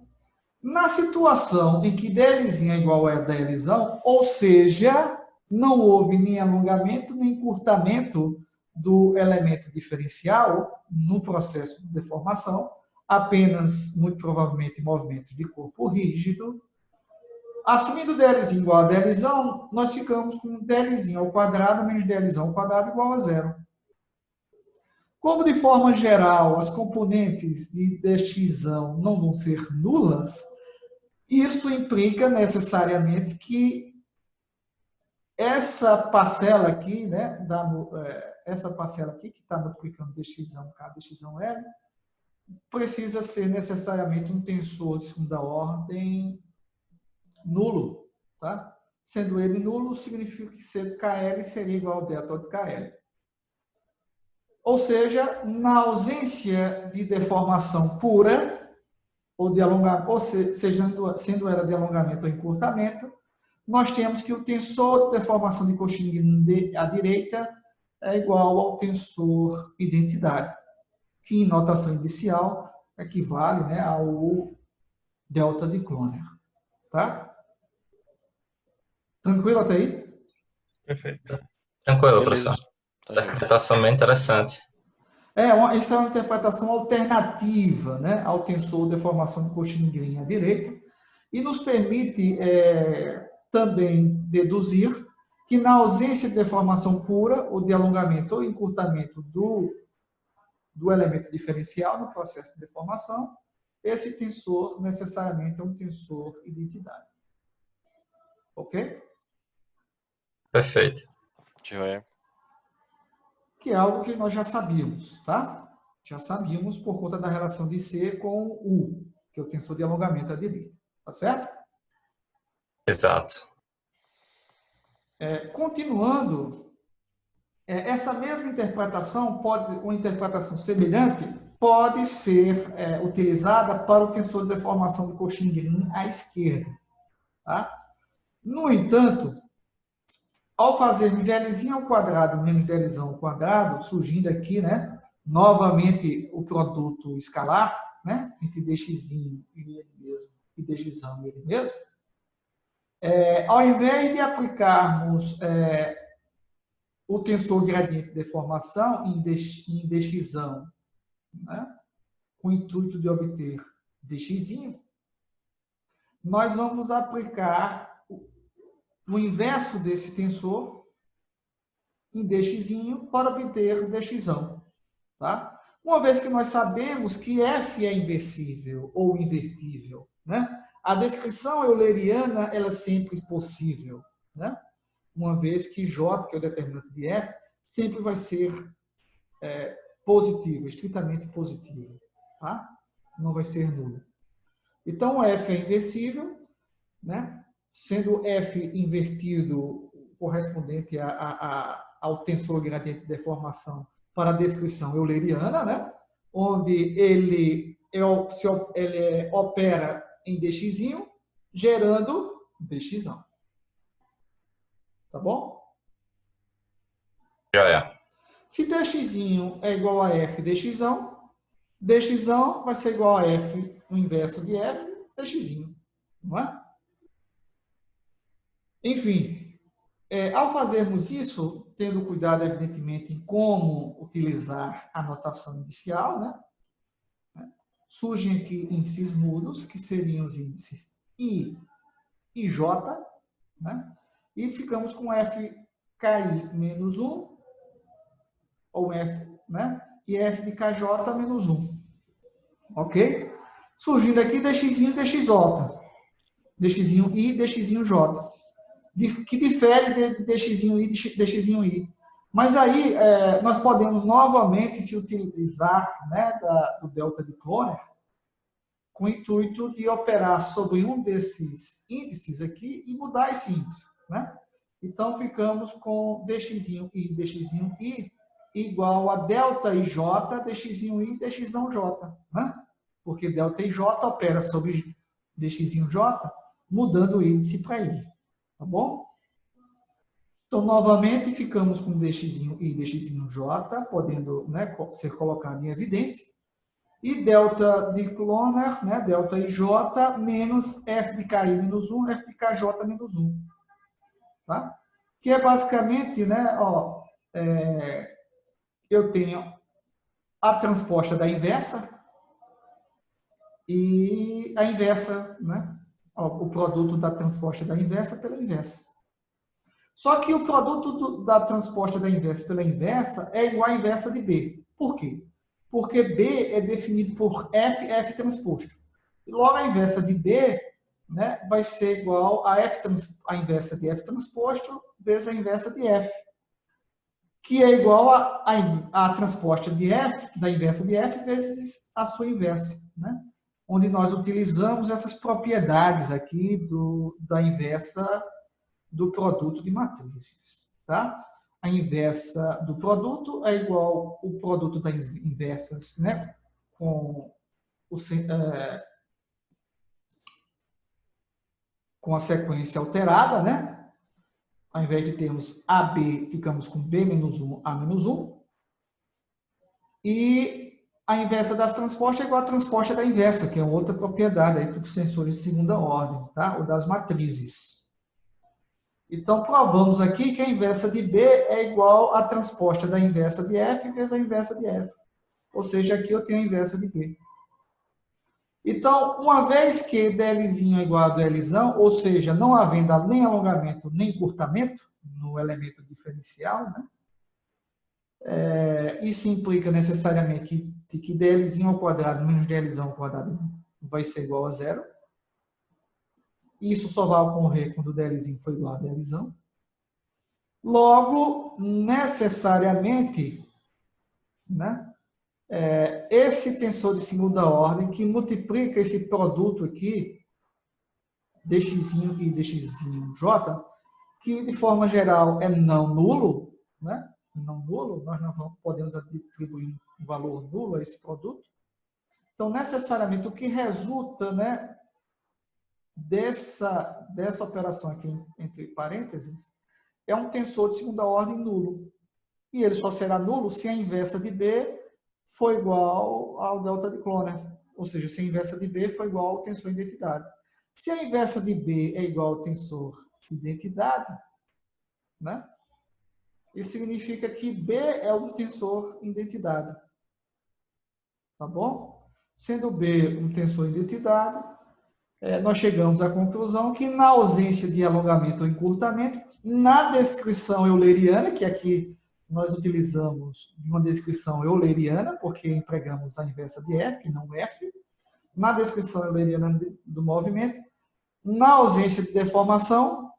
Na situação em que DLzinho é igual a DLzão, ou seja, não houve nem alongamento nem encurtamento do elemento diferencial no processo de deformação, apenas, muito provavelmente, movimentos de corpo rígido. Assumindo DLzinho igual a DLzão, nós ficamos com DLzinho ao quadrado menos DLzão ao quadrado igual a zero. Como, de forma geral, as componentes de dxzão não vão ser nulas, isso implica necessariamente que essa parcela aqui, né, essa parcela aqui que está multiplicando dxzão K, dxzão L, precisa ser necessariamente um tensor de segunda ordem nulo. Tá? Sendo ele nulo, significa que CKL seria igual ao delta de KL. Ou seja, na ausência de deformação pura, ou de alongamento, ou seja, sendo ela de alongamento ou encurtamento, nós temos que o tensor de deformação de Cauchy à direita é igual ao tensor identidade, que em notação inicial equivale, né, ao delta de Kroner. Tá? Tranquilo até aí? Perfeito. Tranquilo, Beleza. professor. Tá joia. Interpretação bem interessante. Essa é uma interpretação alternativa, né, ao tensor de deformação de Cauchy à direita e nos permite também deduzir que na ausência de deformação pura, ou de alongamento ou encurtamento do elemento diferencial no processo de deformação, esse tensor necessariamente é um tensor identidade. Ok? Perfeito. Joia. Que é algo que nós já sabíamos, tá? Já sabíamos por conta da relação de C com U, que é o tensor de alongamento à direita. Tá certo? Exato. Continuando, essa mesma interpretação, uma interpretação semelhante, pode ser utilizada para o tensor de deformação de Cauchy à esquerda. Tá? No entanto, ao fazermos DLzinho ao quadrado menos DLzão ao quadrado, surgindo aqui, né, novamente o produto escalar, né, entre dxzinho e ele mesmo, e dxzão e ele mesmo, ao invés de aplicarmos o tensor gradiente de deformação em dxzão, né, com o intuito de obter dxzinho, nós vamos aplicar o inverso desse tensor em dxzinho para obter dxzão. Tá? Uma vez que nós sabemos que f é inversível ou invertível, né? A descrição euleriana ela é sempre possível, né? Uma vez que J, que é o determinante de f, sempre vai ser positivo, estritamente positivo. Tá? Não vai ser nulo. Então, f é inversível, né? Sendo f invertido correspondente ao tensor gradiente de deformação para a descrição euleriana, né? onde ele opera em dx, gerando dx. Tá bom? Já é. Se dx é igual a f dx, dx vai ser igual a f, o inverso de f, dx. Não é? Enfim, ao fazermos isso, tendo cuidado, evidentemente, em como utilizar a notação inicial, né? Surgem aqui índices mudos, que seriam os índices I e J, né? E ficamos com FKI menos 1, ou F, né? E F de KJ menos 1. Ok? Surgindo aqui DX e DXJ. DXI e DXJ. Que difere de DXI e DXI. Mas aí, nós podemos novamente se utilizar, né, do delta de Cloner com o intuito de operar sobre um desses índices aqui e mudar esse índice, né? Então, ficamos com dx e dxi igual a delta ij, dxi e dxj, né? Porque delta ij opera sobre dxij, mudando o índice para i, tá bom? Então, novamente, ficamos com dx e dxj, podendo, né, ser colocado em evidência. E delta de Cloner, né, delta ij, menos f de ki menos 1, f de kj menos 1. Tá? Que é basicamente, né, ó, eu tenho a transposta da inversa e a inversa, né? Ó, o produto da transposta da inversa pela inversa. Só que o produto da transposta da inversa pela inversa é igual à inversa de B. Por quê? Porque B é definido por F transposto. E logo a inversa de B, né, vai ser igual a a inversa de F transposto vezes a inversa de F. Que é igual a transposta de F, da inversa de F, vezes a sua inversa. Né? Onde nós utilizamos essas propriedades aqui da inversa do produto de matrizes. Tá? A inversa do produto é igual ao produto das inversas, né? Com a sequência alterada, né? Ao invés de termos AB, ficamos com B menos 1, A menos 1. E a inversa das transpostas é igual à transposta da inversa, que é outra propriedade aí para os sensores de segunda ordem, tá? Ou das matrizes. Então, provamos aqui que a inversa de B é igual à transposta da inversa de F vezes a inversa de F. Ou seja, aqui eu tenho a inversa de B. Então, uma vez que dLzinho é igual a dLzão, ou seja, não havendo nem alongamento nem encurtamento no elemento diferencial, né? Isso implica necessariamente que dLzinho ao quadrado menos dLzão ao quadrado vai ser igual a zero. Isso só vai ocorrer quando o dLzinho for igual a dLzão. Logo, necessariamente, né, esse tensor de segunda ordem que multiplica esse produto aqui, dxinho e dxinho j, que de forma geral é não nulo, né? Não nulo, nós não podemos atribuir um valor nulo a esse produto. Então, necessariamente, o que resulta, né, dessa operação aqui, entre parênteses, é um tensor de segunda ordem nulo. E ele só será nulo se a inversa de B for igual ao delta de Cloner. Ou seja, se a inversa de B for igual ao tensor identidade. Se a inversa de B é igual ao tensor identidade, né? Isso significa que B é um tensor identidade. Tá bom? Sendo B um tensor identidade, nós chegamos à conclusão que, na ausência de alongamento ou encurtamento, na descrição euleriana, que aqui nós utilizamos uma descrição euleriana, porque empregamos a inversa de F, não F, na descrição euleriana do movimento, na ausência de deformação,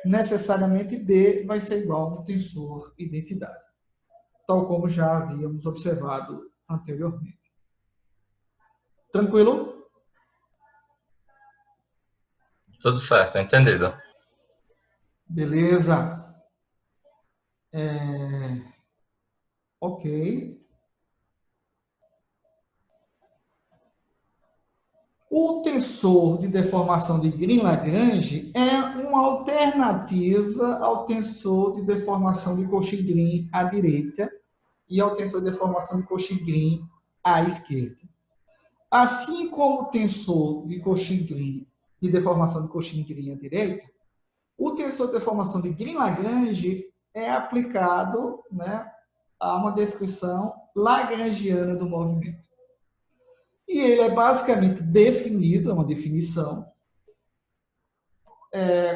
necessariamente B vai ser igual a um tensor identidade, tal como já havíamos observado anteriormente. Tranquilo? Tudo certo, entendido. Beleza. Ok. O tensor de deformação de Green-Lagrange é uma alternativa ao tensor de deformação de Cauchy-Green à direita e ao tensor de deformação de Cauchy-Green à esquerda. Assim como o tensor de Cauchy-Green e deformação de Cauchy-Green à direita, o tensor de deformação de Green-Lagrange é aplicado, né, a uma descrição lagrangiana do movimento. E ele é basicamente definido, é uma definição,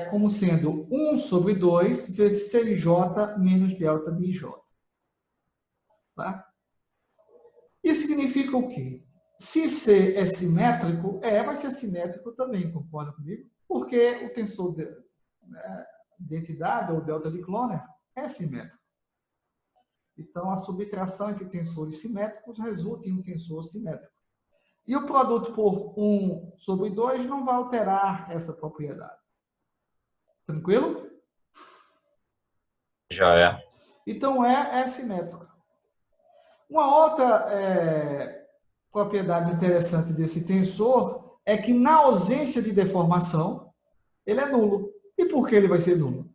como sendo 1 sobre 2 vezes CJ menos delta de IJ. Tá? Isso significa o quê? Se C é simétrico, vai ser simétrico também, concorda comigo? Porque o tensor de identidade, ou delta de Cloner, é simétrico. Então, a subtração entre tensores simétricos resulta em um tensor simétrico. E o produto por 1 sobre 2 não vai alterar essa propriedade. Tranquilo? Já é. Então, é simétrico. Uma outra propriedade interessante desse tensor é que, na ausência de deformação, ele é nulo. E por que ele vai ser nulo?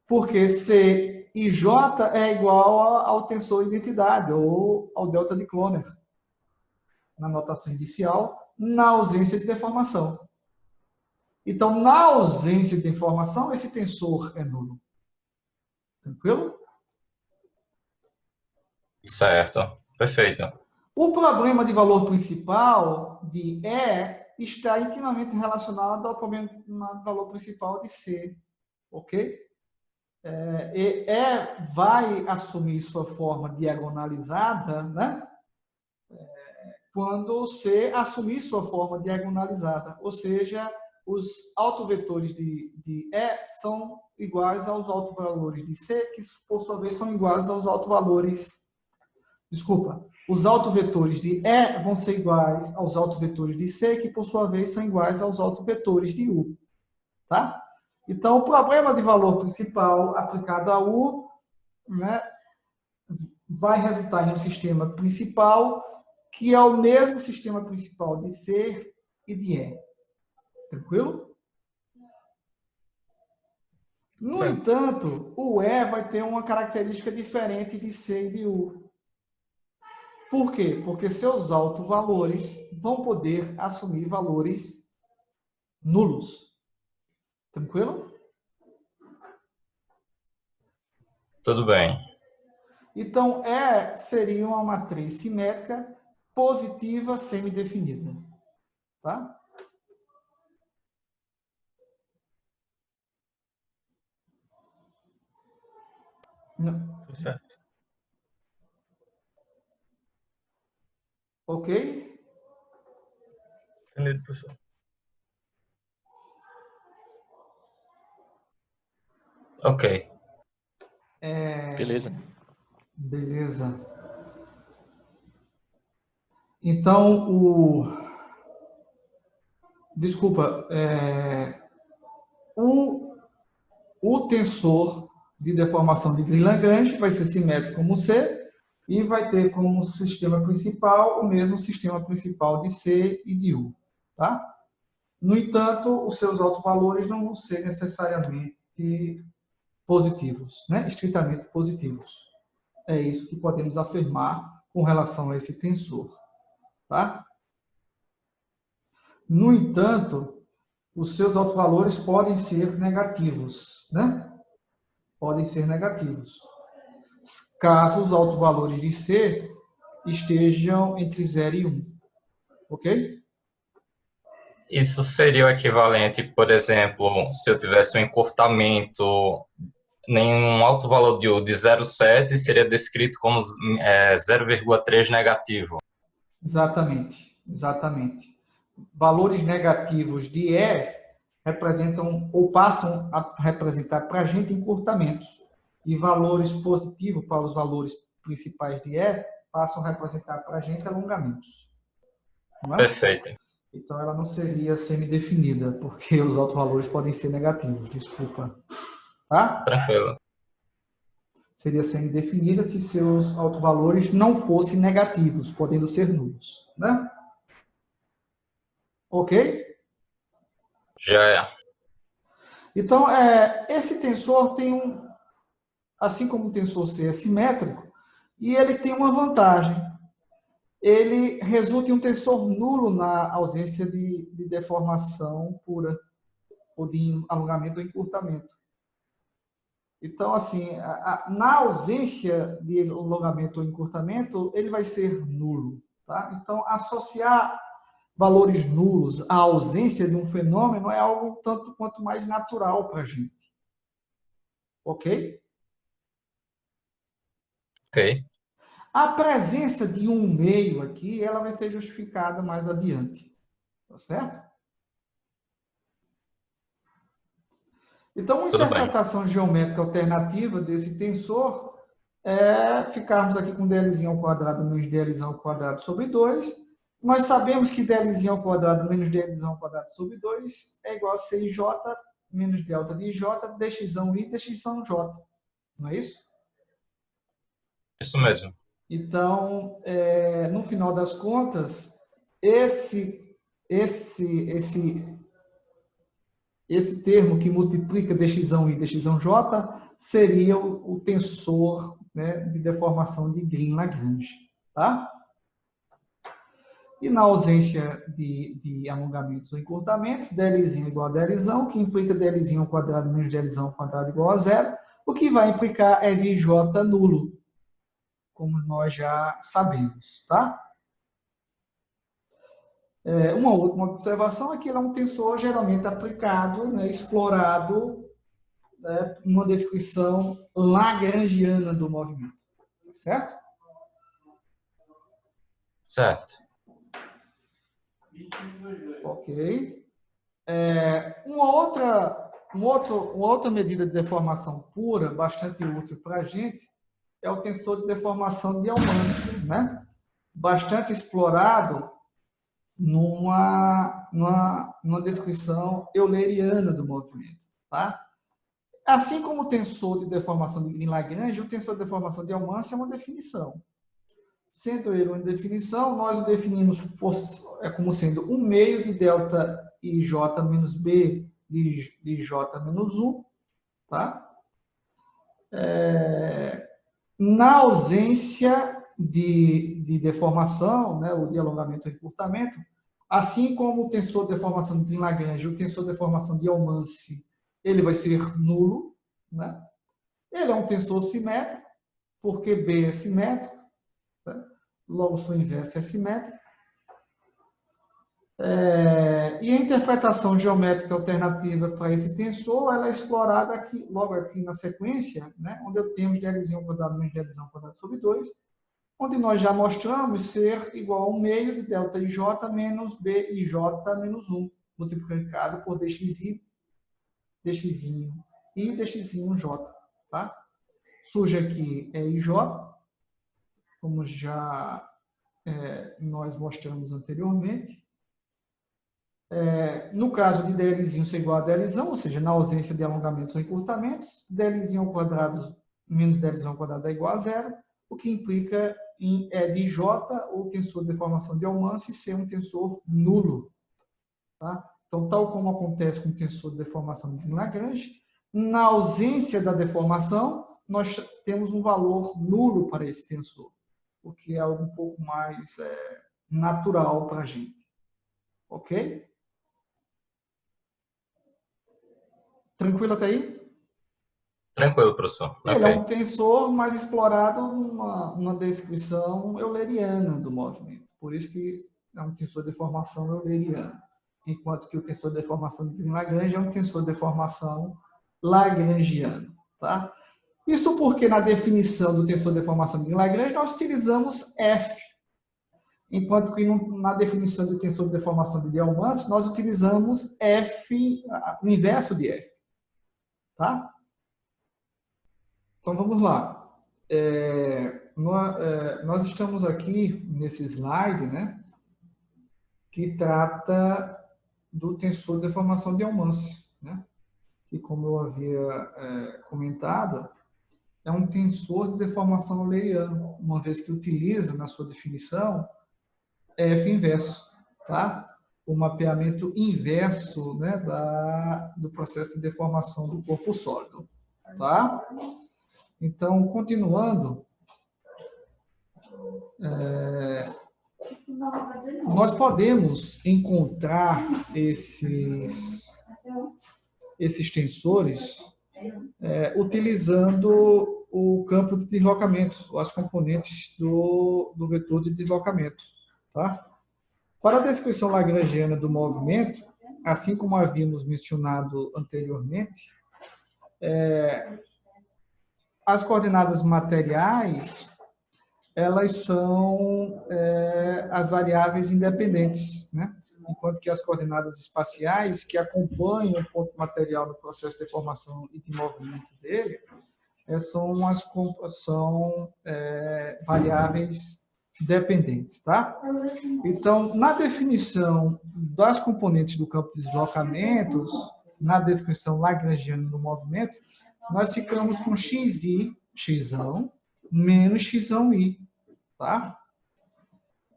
Porque C e J é igual ao tensor identidade, ou ao delta de Cloner, na notação inicial, na ausência de deformação. Então, na ausência de deformação, esse tensor é nulo. Tranquilo? Certo. Perfeito. O problema de valor principal de E está intimamente relacionado ao problema de valor principal de C. Ok? E vai assumir sua forma diagonalizada, né? Quando C assumir sua forma diagonalizada, ou seja, os autovetores de E são iguais aos autovalores de C, que por sua vez são iguais aos autovalores. Desculpa, os autovetores de E vão ser iguais aos autovetores de C, que por sua vez são iguais aos autovetores de U. Tá? Então, o problema de valor principal aplicado a U, né, vai resultar em um sistema principal que é o mesmo sistema principal de C e de E. Tranquilo? No entanto, o E vai ter uma característica diferente de C e de U. Por quê? Porque seus autovalores vão poder assumir valores nulos. Tranquilo? Tudo bem. Então, E seria uma matriz simétrica positiva semidefinida. Tá? Tudo certo. Ok? Entendido, professor. Ok. Beleza. Beleza. Então, desculpa, o tensor de deformação de Green-Lagrange vai ser simétrico como C e vai ter como sistema principal o mesmo sistema principal de C e de U. Tá? No entanto, os seus autovalores não vão ser necessariamente positivos, né? Estritamente positivos. É isso que podemos afirmar com relação a esse tensor. Tá? No entanto, os seus autovalores podem ser negativos, né? Podem ser negativos. Caso os autovalores de C estejam entre 0 e 1. Ok? Isso seria o equivalente, por exemplo, se eu tivesse um encurtamento, nenhum alto valor de U de 0,7 seria descrito como 0,3 negativo. Exatamente, exatamente. Valores negativos de E representam ou passam a representar para a gente encurtamentos. E valores positivos para os valores principais de E passam a representar para a gente alongamentos. Não é? Perfeito. Então, ela não seria semidefinida, porque os autovalores podem ser negativos, desculpa. Tá? Tranquilo. Seria semidefinida se seus autovalores não fossem negativos, podendo ser nulos. Né? Ok? Já é. Então, esse tensor tem assim como o tensor C é simétrico, e ele tem uma vantagem. Ele resulta em um tensor nulo na ausência de deformação pura, ou de alongamento ou encurtamento. Então, assim, na ausência de alongamento ou encurtamento, ele vai ser nulo. Tá? Então, associar valores nulos à ausência de um fenômeno é algo tanto quanto mais natural para a gente. Ok? Ok. A presença de um meio aqui, ela vai ser justificada mais adiante. Tá certo? Então, uma Tudo bem. interpretação geométrica alternativa desse tensor é ficarmos aqui com dLzinho ao quadrado menos dLzinho ao quadrado sobre 2. Nós sabemos que dLzinho ao quadrado menos dLzinho ao quadrado sobre 2 é igual a CIJ menos delta de J, dxão I, dxão J. Não é isso? Isso mesmo. Então, no final das contas, esse termo que multiplica dxão I, dxão J seria o tensor, né, de deformação de Green-Lagrange. Tá? E na ausência de alongamentos ou encurtamentos, dLzinho igual a dLzão, que implica dLzinho ao quadrado menos dLzão ao quadrado igual a zero, o que vai implicar é de J nulo, como nós já sabemos, tá? Uma última observação é que ele é um tensor geralmente aplicado, né, explorado, né, numa descrição lagrangiana do movimento, certo? Certo. Ok. Uma outra medida de deformação pura, bastante útil para a gente, é o tensor de deformação de Helmholtz, né? Bastante explorado numa descrição euleriana do movimento. Tá? Assim como o tensor de deformação de Green-Lagrange, o tensor de deformação de Helmholtz é uma definição. Sendo ele uma definição, nós o definimos como sendo um meio de delta ij menos b de j menos 1. Tá? Na ausência de deformação, né, ou de alongamento ou encurtamento, assim como o tensor de deformação de Green-Lagrange, o tensor de deformação de Helmholtz, ele vai ser nulo. Né? Ele é um tensor simétrico, porque B é simétrico, né? Logo sua inversa é simétrica. E a interpretação geométrica alternativa para esse tensor, ela é explorada aqui, logo aqui na sequência, né, onde temos dLzinho ao quadrado menos dLzinho ao quadrado sobre 2, onde nós já mostramos ser igual a 1 meio de delta ij menos bij menos 1, multiplicado por dxi e dxinho j. Tá? Surge aqui ij, como já nós mostramos anteriormente. No caso de dLzinho ser igual a dLzão, ou seja, na ausência de alongamentos ou encurtamentos, dLzinho ao quadrado menos dLzão ao quadrado é igual a zero, o que implica em dj, ou tensor de deformação de Helmholtz, ser um tensor nulo. Tá? Então, tal como acontece com o tensor de deformação de Lagrange, na ausência da deformação, nós temos um valor nulo para esse tensor, o que é algo um pouco mais natural para a gente. Ok? Tranquilo até aí? Tranquilo, professor. Ele é Ok. um tensor mais explorado numa descrição euleriana do movimento. Por isso que é um tensor de deformação euleriana. Enquanto que o tensor de deformação de Green-Lagrange é um tensor de deformação lagrangiano. Tá? Isso porque na definição do tensor de deformação de Green-Lagrange nós utilizamos F. Enquanto que na definição do tensor de deformação de Helmholtz nós utilizamos F, o inverso de F. Tá? Então, vamos lá. Nós estamos aqui nesse slide, né, que trata do tensor de deformação de Helmholtz, né, que, como eu havia comentado, é um tensor de deformação euleriano, uma vez que utiliza, na sua definição, F inverso. Tá? o mapeamento inverso, né, do processo de deformação do corpo sólido. Tá? Então, continuando, nós podemos encontrar esses tensores utilizando o campo de deslocamentos, as componentes do vetor de deslocamento. Tá? Para a descrição lagrangiana do movimento, assim como havíamos mencionado anteriormente, as coordenadas materiais, elas são as variáveis independentes, né? Enquanto que as coordenadas espaciais, que acompanham o ponto material no processo de formação e de movimento dele, são variáveis dependentes, tá? Então, na definição das componentes do campo de deslocamentos, na descrição lagrangiana do movimento, nós ficamos com xi, xão, menos xi, tá?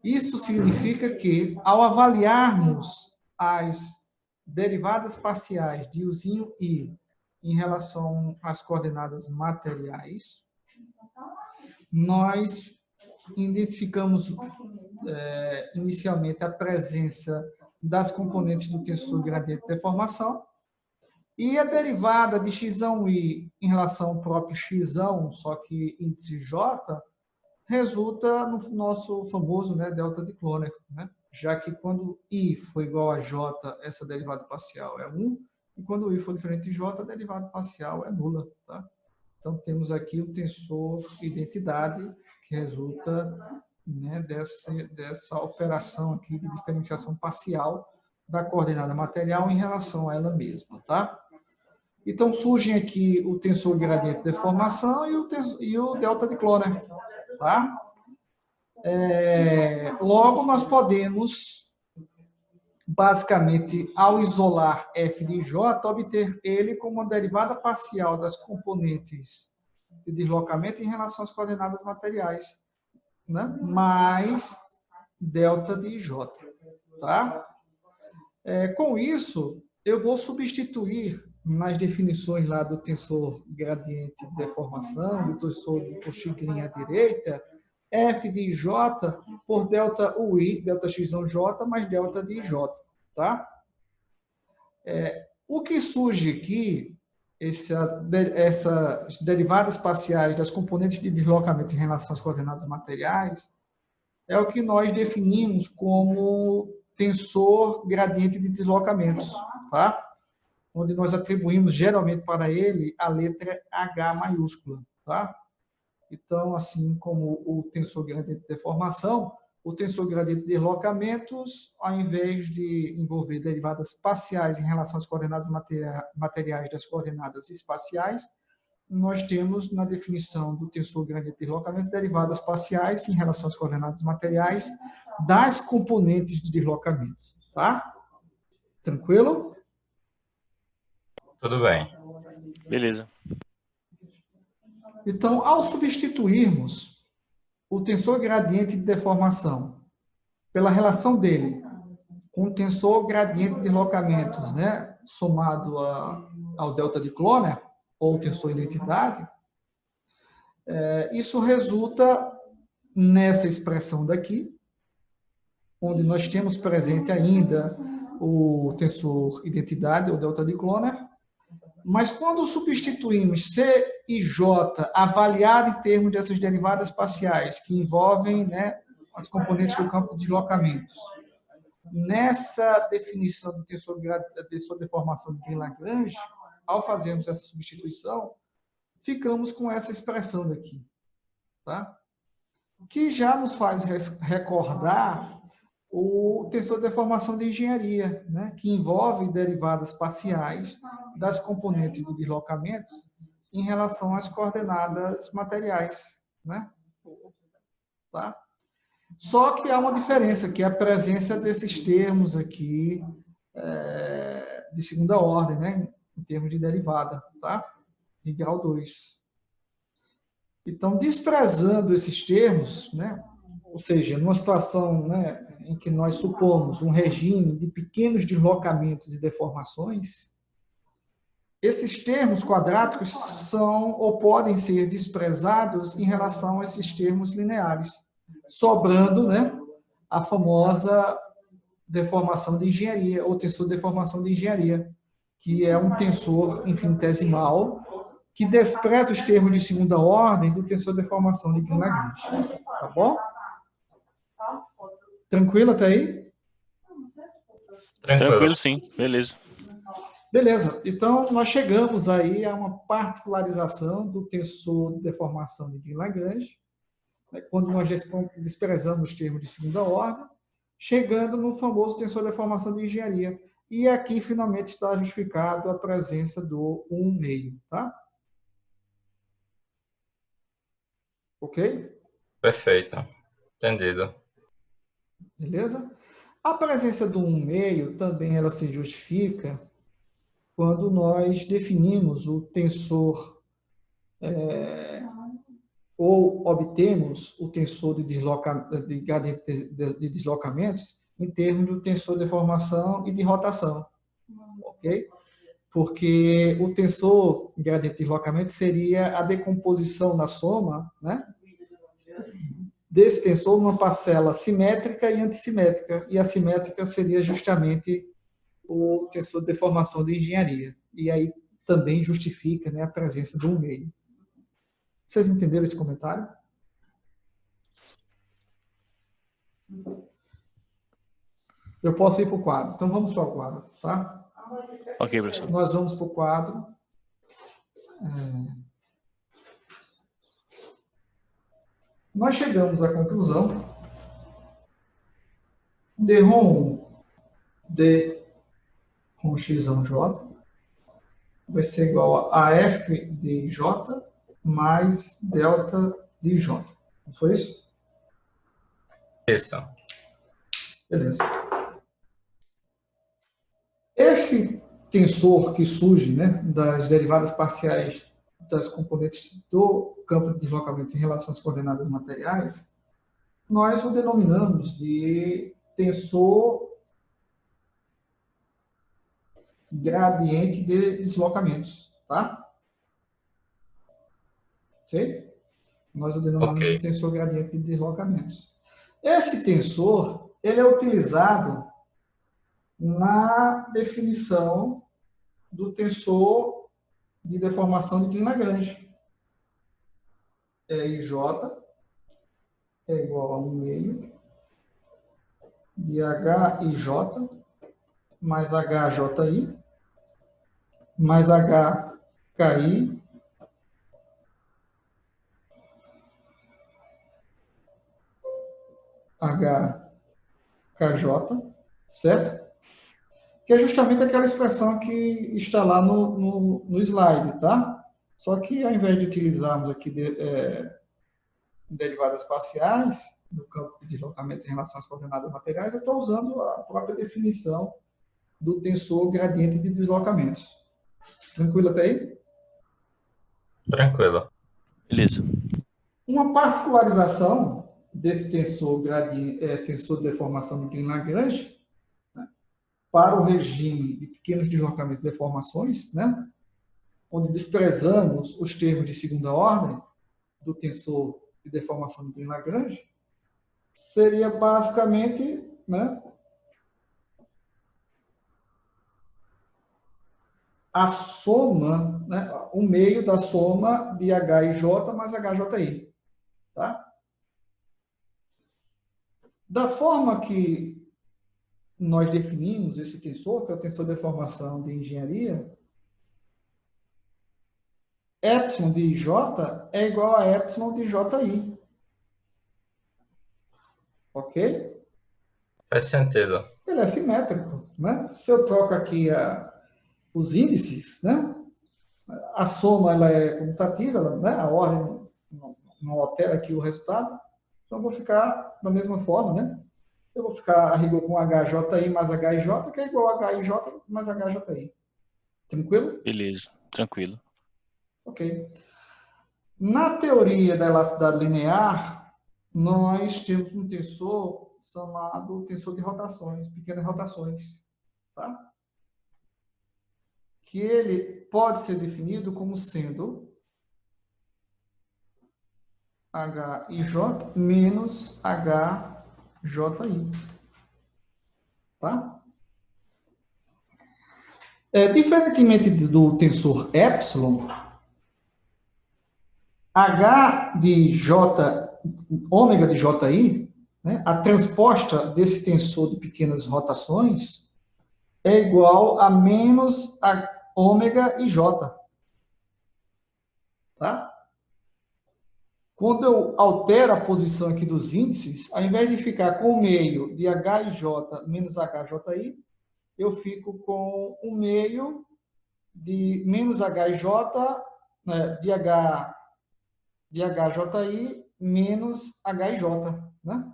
Isso significa que, ao avaliarmos as derivadas parciais de uzinho i em relação às coordenadas materiais, nós identificamos inicialmente a presença das componentes do tensor gradiente de deformação e a derivada de xão i em relação ao próprio xão, só que índice j, resulta no nosso famoso, né, delta de Kloner, né? Já que quando I for igual a J, essa derivada parcial é 1, e quando I for diferente de J, a derivada parcial é nula. Tá? Então, temos aqui o tensor identidade, que resulta, né, dessa operação aqui de diferenciação parcial da coordenada material em relação a ela mesma. Tá? Então, surgem aqui o tensor gradiente de deformação e o delta de Kloner. Tá? Logo, nós podemos, basicamente, ao isolar f de j, obter ele como uma derivada parcial das componentes de deslocamento em relação às coordenadas materiais, né? Mais delta de j. Tá? Com isso, eu vou substituir nas definições lá do tensor gradiente de deformação, do tensor do coxinha à direita, f de j por delta ui, delta xão j, mais delta de j. Tá? O que surge aqui, essas derivadas parciais das componentes de deslocamento em relação às coordenadas materiais, é o que nós definimos como tensor gradiente de deslocamentos. Tá? Onde nós atribuímos geralmente para ele a letra H maiúscula. Tá? Então, assim como o tensor gradiente de deformação, o tensor gradiente de deslocamentos, ao invés de envolver derivadas parciais em relação às coordenadas materiais das coordenadas espaciais, nós temos na definição do tensor gradiente de deslocamentos derivadas parciais em relação às coordenadas materiais das componentes de deslocamento. Tá? Tranquilo? Tudo bem. Beleza. Então, ao substituirmos o tensor gradiente de deformação pela relação dele com o tensor gradiente de deslocamentos, né, somado ao delta de Kloner, ou tensor identidade, isso resulta nessa expressão daqui, onde nós temos presente ainda o tensor identidade, ou delta de Kloner, mas quando substituímos C e J avaliado em termos dessas derivadas parciais, que envolvem, né, as componentes do campo de deslocamentos, nessa definição do tensor de deformação de Lagrange, ao fazermos essa substituição, ficamos com essa expressão daqui. Tá? Que já nos faz recordar o tensor de deformação de engenharia, né, que envolve derivadas parciais das componentes de deslocamentos em relação às coordenadas materiais. Né? Tá? Só que há uma diferença, que é a presença desses termos aqui de segunda ordem, né, em termos de derivada, tá? De grau 2. Então, desprezando esses termos, né, ou seja, numa situação, né, em que nós supomos um regime de pequenos deslocamentos e deformações, esses termos quadráticos são ou podem ser desprezados em relação a esses termos lineares, sobrando, né, a famosa deformação de engenharia, ou tensor de deformação de engenharia, que é um tensor infinitesimal que despreza os termos de segunda ordem do tensor de deformação de Lagrange. Tá bom? Tranquilo até aí? Tranquilo, sim. Beleza. Beleza. Então, nós chegamos aí a uma particularização do tensor de deformação de Lagrange, né, quando nós desprezamos os termos de segunda ordem, chegando no famoso tensor de deformação de engenharia. E aqui, finalmente, está justificado a presença do 1/2, tá? Ok? Perfeito. Entendido. Beleza? A presença do 1/2 também ela se justifica quando nós definimos o tensor ou obtemos o tensor de deslocamentos em termos do tensor de deformação e de rotação. Ok? Porque o tensor gradiente de deslocamento seria a decomposição na soma, né, desse tensor numa parcela simétrica e antissimétrica. E a simétrica seria justamente o tensor de deformação de engenharia. E aí também justifica, né, a presença do 1/2. Vocês entenderam esse comentário? Eu posso ir para o quadro. Então vamos para o quadro, tá? Ok, professor. Nós vamos para o quadro. Nós chegamos à conclusão de ρ1 de ρx1j vai ser igual a f de j mais delta de j. Não foi isso? Isso. Beleza. Esse tensor que surge, né, das derivadas parciais das componentes do campo de deslocamentos em relação às coordenadas materiais, nós o denominamos de tensor gradiente de deslocamentos, tá? Ok? Nós o denominamos de tensor gradiente de deslocamentos. Esse tensor, ele é utilizado na definição do tensor de deformação de Lagrange. IJ é igual a 1/2 de HIJ mais HJI mais HKI HKJ, certo? Que é justamente aquela expressão que está lá no slide, tá? Só que ao invés de utilizarmos aqui derivadas parciais no campo de deslocamento em relação às coordenadas materiais, eu estou usando a própria definição do tensor gradiente de deslocamentos. Tranquilo até aí? Tranquilo. Beleza. Uma particularização desse tensor tensor de deformação de Lagrange, né, para o regime de pequenos deslocamentos e deformações, né, onde desprezamos os termos de segunda ordem do tensor de deformação de Lagrange, seria basicamente, né, a soma, né, 1/2 da soma de H e J mais HJI. Tá? Da forma que nós definimos esse tensor, que é o tensor de deformação de engenharia, epsilon de J é igual a epsilon de JI. Ok? Faz sentido. Ele é simétrico. Né? Se eu troco aqui os índices, né? A soma ela é comutativa, né? A ordem não altera aqui o resultado, então eu vou ficar da mesma forma, né? Eu vou ficar a rigor com HJI mais HIJ, que é igual a HIJ mais HJI. Tranquilo? Beleza, tranquilo. Ok. Na teoria da elasticidade linear, nós temos um tensor chamado tensor de rotações, pequenas rotações, tá? Que ele pode ser definido como sendo HIJ menos HJI, tá? Diferentemente do tensor epsilon, H de J, ômega de JI, né, a transposta desse tensor de pequenas rotações é igual a menos a ômega e J. Tá? Quando eu altero a posição aqui dos índices, ao invés de ficar com o meio de HIJ menos HJI, eu fico com o meio de menos HIJ, né, de HJI menos HIJ, né?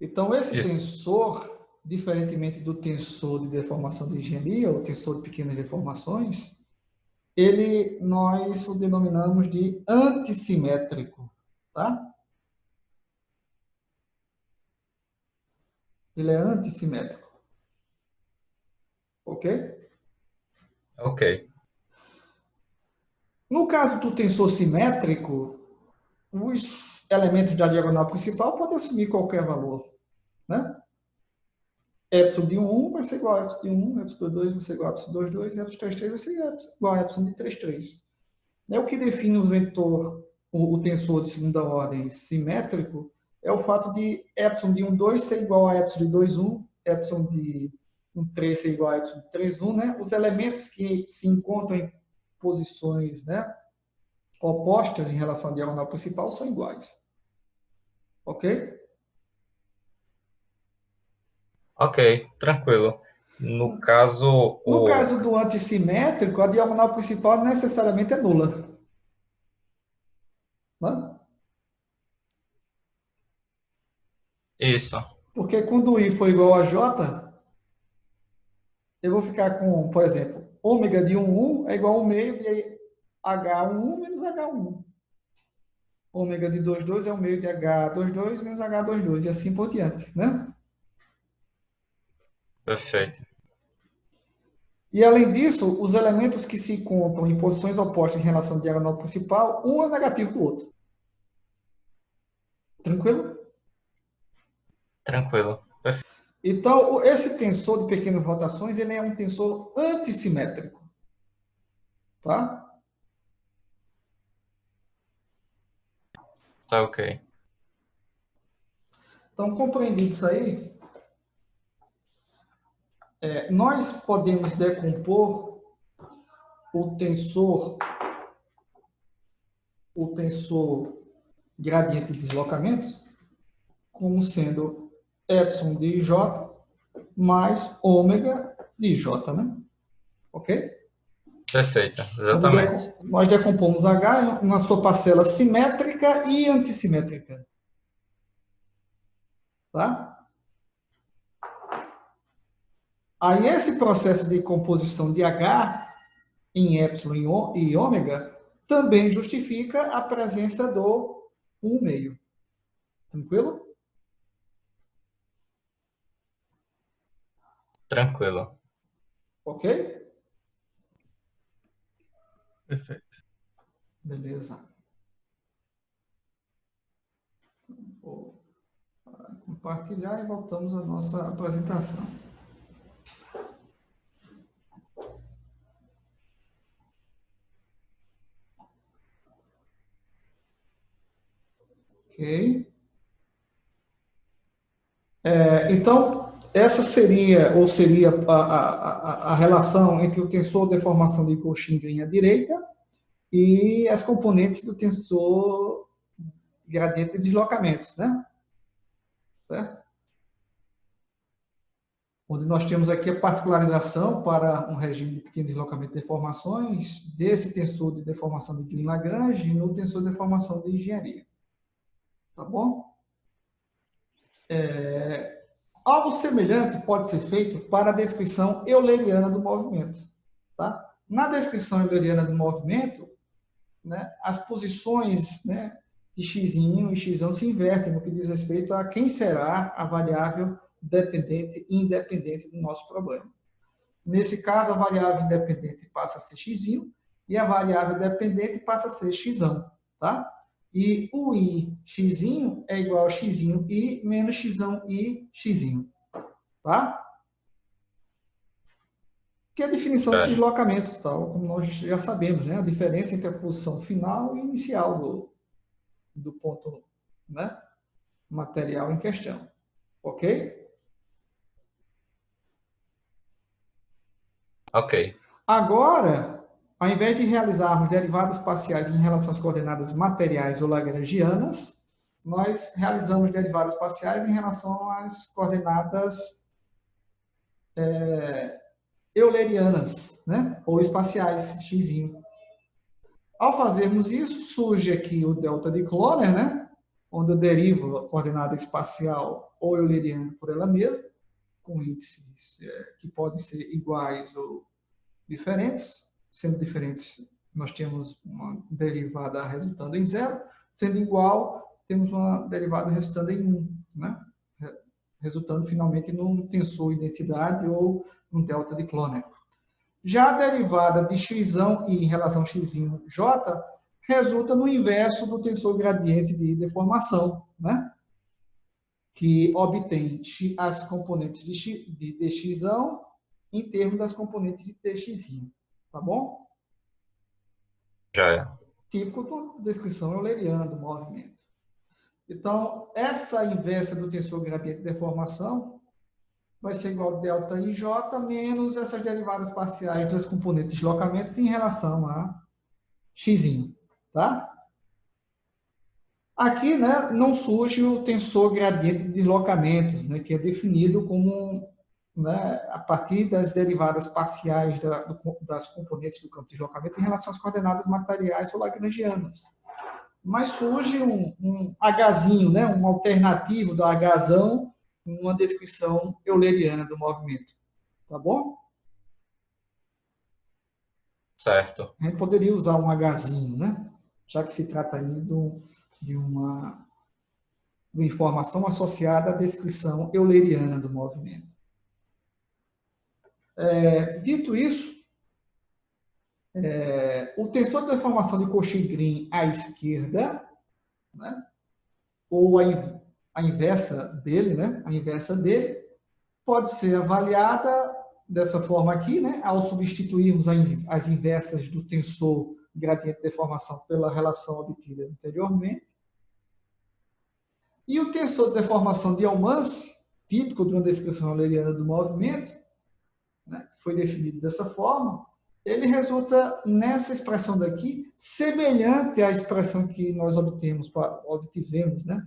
Então, esse tensor, diferentemente do tensor de deformação de engenharia, ou tensor de pequenas deformações, nós o denominamos de antissimétrico, tá? Ele é antissimétrico. Ok? Ok. No caso do tensor simétrico, os elementos da diagonal principal podem assumir qualquer valor, né? Epsilon de 1 vai ser igual a epsilon de 1, epsilon de 2 vai ser igual a epsilon de 2, epsilon de 3 vai ser igual a epsilon de 3. O que define o vetor, o tensor de segunda ordem simétrico, é o fato de epsilon de 1, 2 ser igual a epsilon de 2, 1, epsilon de 1, 3 ser igual a epsilon de 3, 1, né? Os elementos que se encontram em posições, né, opostas em relação à diagonal principal são iguais. Ok? Ok, tranquilo. No caso, No caso do antissimétrico, a diagonal principal necessariamente é nula. Né? Isso. Porque quando o I for igual a J, eu vou ficar com, por exemplo, ômega de 1, 1 é igual ao meio de H11 menos H1. Ômega de 2, 2 é o meio de H22 menos H22, e assim por diante, né? Perfeito. E, além disso, os elementos que se encontram em posições opostas em relação à diagonal principal, um é negativo do outro. Tranquilo? Tranquilo. Perfeito. Então, esse tensor de pequenas rotações, ele é um tensor antissimétrico. Tá? Tá ok. Então, compreendido isso aí, nós podemos decompor o tensor gradiente de deslocamentos como sendo epsilon de J mais ômega de J, né? Ok? Perfeito, exatamente. Nós decompomos H na sua parcela simétrica e antissimétrica. Tá? Aí esse processo de composição de H em epsilon e ômega também justifica a presença do 1 meio. Tranquilo? Tranquilo. Ok? Perfeito. Beleza. Vou compartilhar e voltamos à nossa apresentação. Ok? Então, essa seria a relação entre o tensor de deformação de Cauchy à direita e as componentes do tensor gradiente de deslocamentos, né? Certo? Onde nós temos aqui a particularização para um regime de pequeno deslocamento de deformações desse tensor de deformação de Klein-Lagrange no tensor de deformação de engenharia. Tá bom? Algo semelhante pode ser feito para a descrição euleriana do movimento. Tá? Na descrição euleriana do movimento, né, as posições, né, de x e x se invertem no que diz respeito a quem será a variável dependente e independente do nosso problema. Nesse caso, a variável independente passa a ser x e a variável dependente passa a ser x, tá? E o i x é igual a x i menos x i x, tá? Que é a definição de deslocamento, tal como nós já sabemos, né? A diferença entre a posição final e inicial do ponto, né, material em questão. Ok? Ok. Agora, ao invés de realizarmos derivadas parciais em relação às coordenadas materiais ou lagrangianas, nós realizamos derivadas parciais em relação às coordenadas eulerianas, né? Ou espaciais, x. Ao fazermos isso, surge aqui o delta de Cloner, né? Onde eu derivo a coordenada espacial ou euleriana por ela mesma, com índices que podem ser iguais ou diferentes. Sendo diferentes, nós temos uma derivada resultando em 0. Sendo igual, temos uma derivada resultando em 1, né? Resultando finalmente num tensor identidade ou num delta de Cloner. Já a derivada de x i em relação a x j resulta no inverso do tensor gradiente de deformação, né? Que obtém as componentes de dx em termos das componentes de dx. Tá bom? Já é. Típico da descrição euleriana do movimento. Então, essa inversa do tensor gradiente de deformação vai ser igual a delta ij menos essas derivadas parciais das componentes de deslocamentos em relação a x, tá? Aqui, né, não surge o tensor gradiente de deslocamentos, né, que é definido como, né, a partir das derivadas parciais das componentes do campo de deslocamento em relação às coordenadas materiais ou lagrangianas. Mas surge um Hzinho, né, um alternativo do Hzão, uma descrição euleriana do movimento. Tá bom? Certo. A gente poderia usar um Hzinho, né? Já que se trata aí de uma informação associada à descrição euleriana do movimento. Dito isso, o tensor de deformação de Cauchy-Green à esquerda, né? Ou a inversa dele, né? A inversa dele pode ser avaliada dessa forma aqui, né? Ao substituirmos as inversas do tensor gradiente de deformação pela relação obtida anteriormente. E o tensor de deformação de Almance, típico de uma descrição euleriana do movimento, né, que foi definido dessa forma, ele resulta nessa expressão daqui, semelhante à expressão que nós obtivemos, né,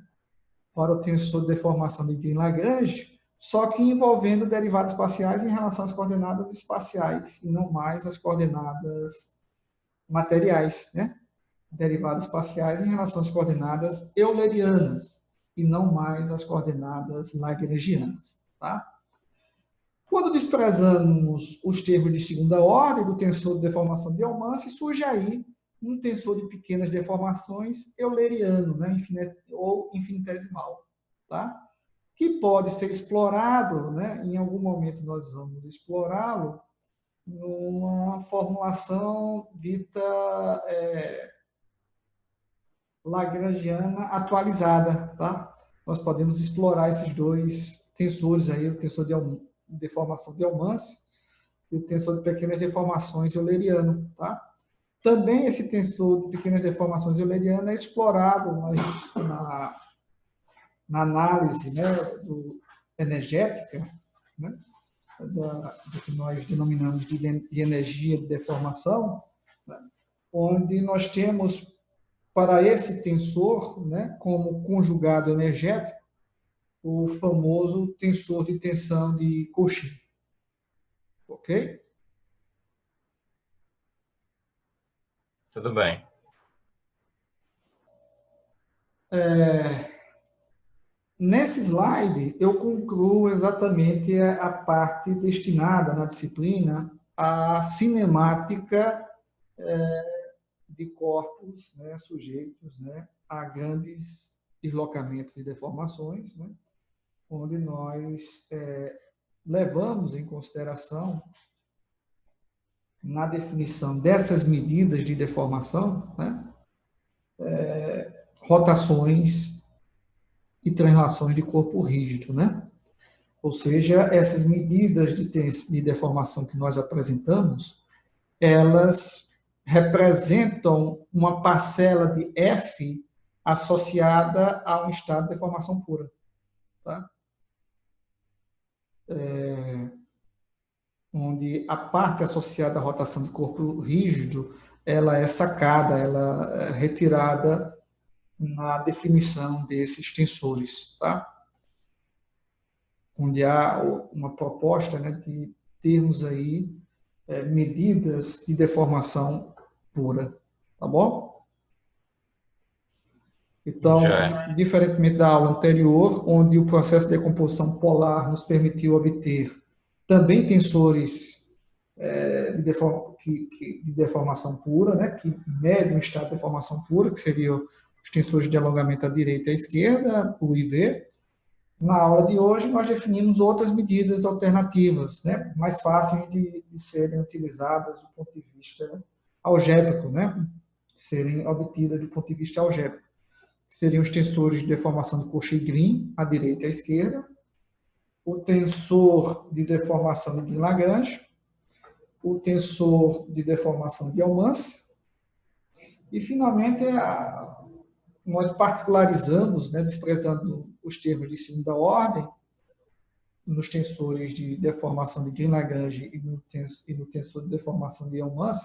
para o tensor de deformação de Green-Lagrange, só que envolvendo derivadas parciais em relação às coordenadas espaciais, e não mais às coordenadas materiais, né? Derivadas parciais em relação às coordenadas eulerianas, e não mais às coordenadas lagrangianas, tá? Quando desprezamos os termos de segunda ordem do tensor de deformação de Almance, surge aí um tensor de pequenas deformações euleriano, né, ou infinitesimal, tá? Que pode ser explorado, né, em algum momento nós vamos explorá-lo, numa formulação dita lagrangiana atualizada, tá? Nós podemos explorar esses dois tensores aí, o tensor de deformação de Almance e o tensor de pequenas deformações euleriano, tá? Também esse tensor de pequenas deformações euleriano é explorado na análise, né, energética, né, do que nós denominamos de energia de deformação, né, onde nós temos para esse tensor, né, como conjugado energético, o famoso tensor de tensão de Cauchy. Ok? Tudo bem. Nesse slide, eu concluo exatamente a parte destinada na disciplina à cinemática de corpos, né, sujeitos, né, a grandes deslocamentos e deformações, né? Onde nós levamos em consideração, na definição dessas medidas de deformação, né? Rotações e translações de corpo rígido, né? Ou seja, essas medidas de deformação que nós apresentamos, elas representam uma parcela de F associada a um estado de deformação pura. Tá? Onde a parte associada à rotação de corpo rígido, ela é sacada, ela é retirada na definição desses tensores. Tá? Onde há uma proposta, né, de termos aí medidas de deformação pura, tá bom? Então, diferentemente da aula anterior, onde o processo de decomposição polar nos permitiu obter também tensores de deformação pura, né, que medem o estado de deformação pura, que seriam os tensores de alongamento à direita e à esquerda, o IV. Na aula de hoje, nós definimos outras medidas alternativas, né, mais fáceis de serem utilizadas do ponto de vista algébrico, né, de serem obtidas do ponto de vista algébrico. Seriam os tensores de deformação de Cauchy-Green, à direita e à esquerda, o tensor de deformação de Green-Lagrange, o tensor de deformação de Almans, e, finalmente, nós particularizamos, né, desprezando os termos de segunda ordem, nos tensores de deformação de Green-Lagrange e no tensor de deformação de Almans,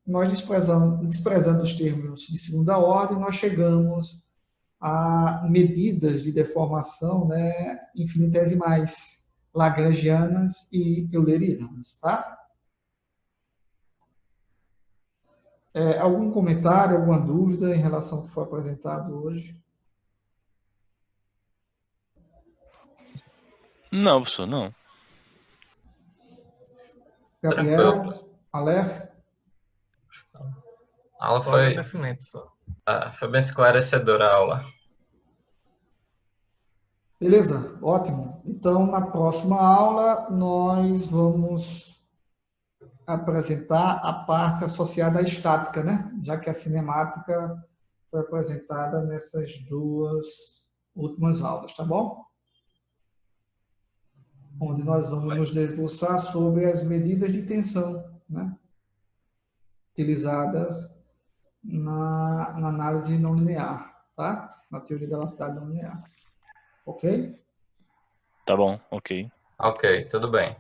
nós desprezando os termos de segunda ordem, nós chegamos a medidas de deformação, né, infinitesimais, lagrangianas e eulerianas. Tá? Algum comentário, alguma dúvida em relação ao que foi apresentado hoje? Não, professor, não. Gabriel, Aleph? A aula Só agradecimento, só. Foi bem esclarecedora a aula. Beleza, ótimo. Então, na próxima aula, nós vamos apresentar a parte associada à estática, né? Já que a cinemática foi apresentada nessas duas últimas aulas, tá bom? Onde nós vamos nos debruçar sobre as medidas de tensão, né? Utilizadas na análise não linear, tá? Na teoria da elasticidade não linear. Ok? Tá bom, ok. Ok, tudo bem.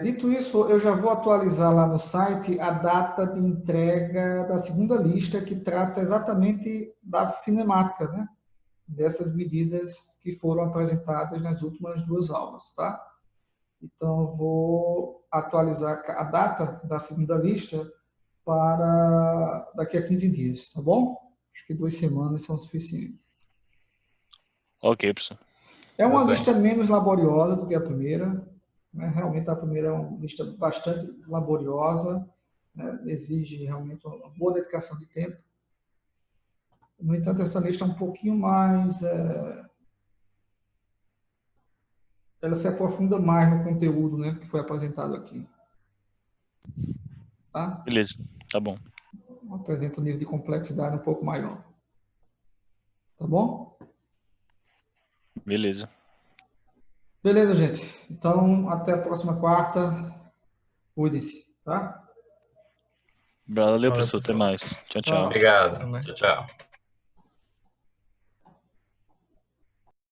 Dito isso, eu já vou atualizar lá no site a data de entrega da segunda lista, que trata exatamente da cinemática, né? Dessas medidas que foram apresentadas nas últimas duas aulas, tá? Então, eu vou atualizar a data da segunda lista para daqui a 15 dias, tá bom? Acho que 2 semanas são suficientes. Ok, professor. É uma Tudo bem. lista menos laboriosa do que a primeira, né? Realmente a primeira é uma lista bastante laboriosa, né? Exige realmente uma boa dedicação de tempo. No entanto, essa lista é um pouquinho mais... ela se aprofunda mais no conteúdo, né, que foi apresentado aqui. Tá? Beleza, tá bom. Apresenta um nível de complexidade um pouco maior. Tá bom? Beleza. Beleza, gente. Então, até a próxima quarta. Cuidem-se, tá? Valeu, Valeu, professor. Até professor. mais. Tchau, tchau. Tchau. Obrigado. Também. Tchau, tchau.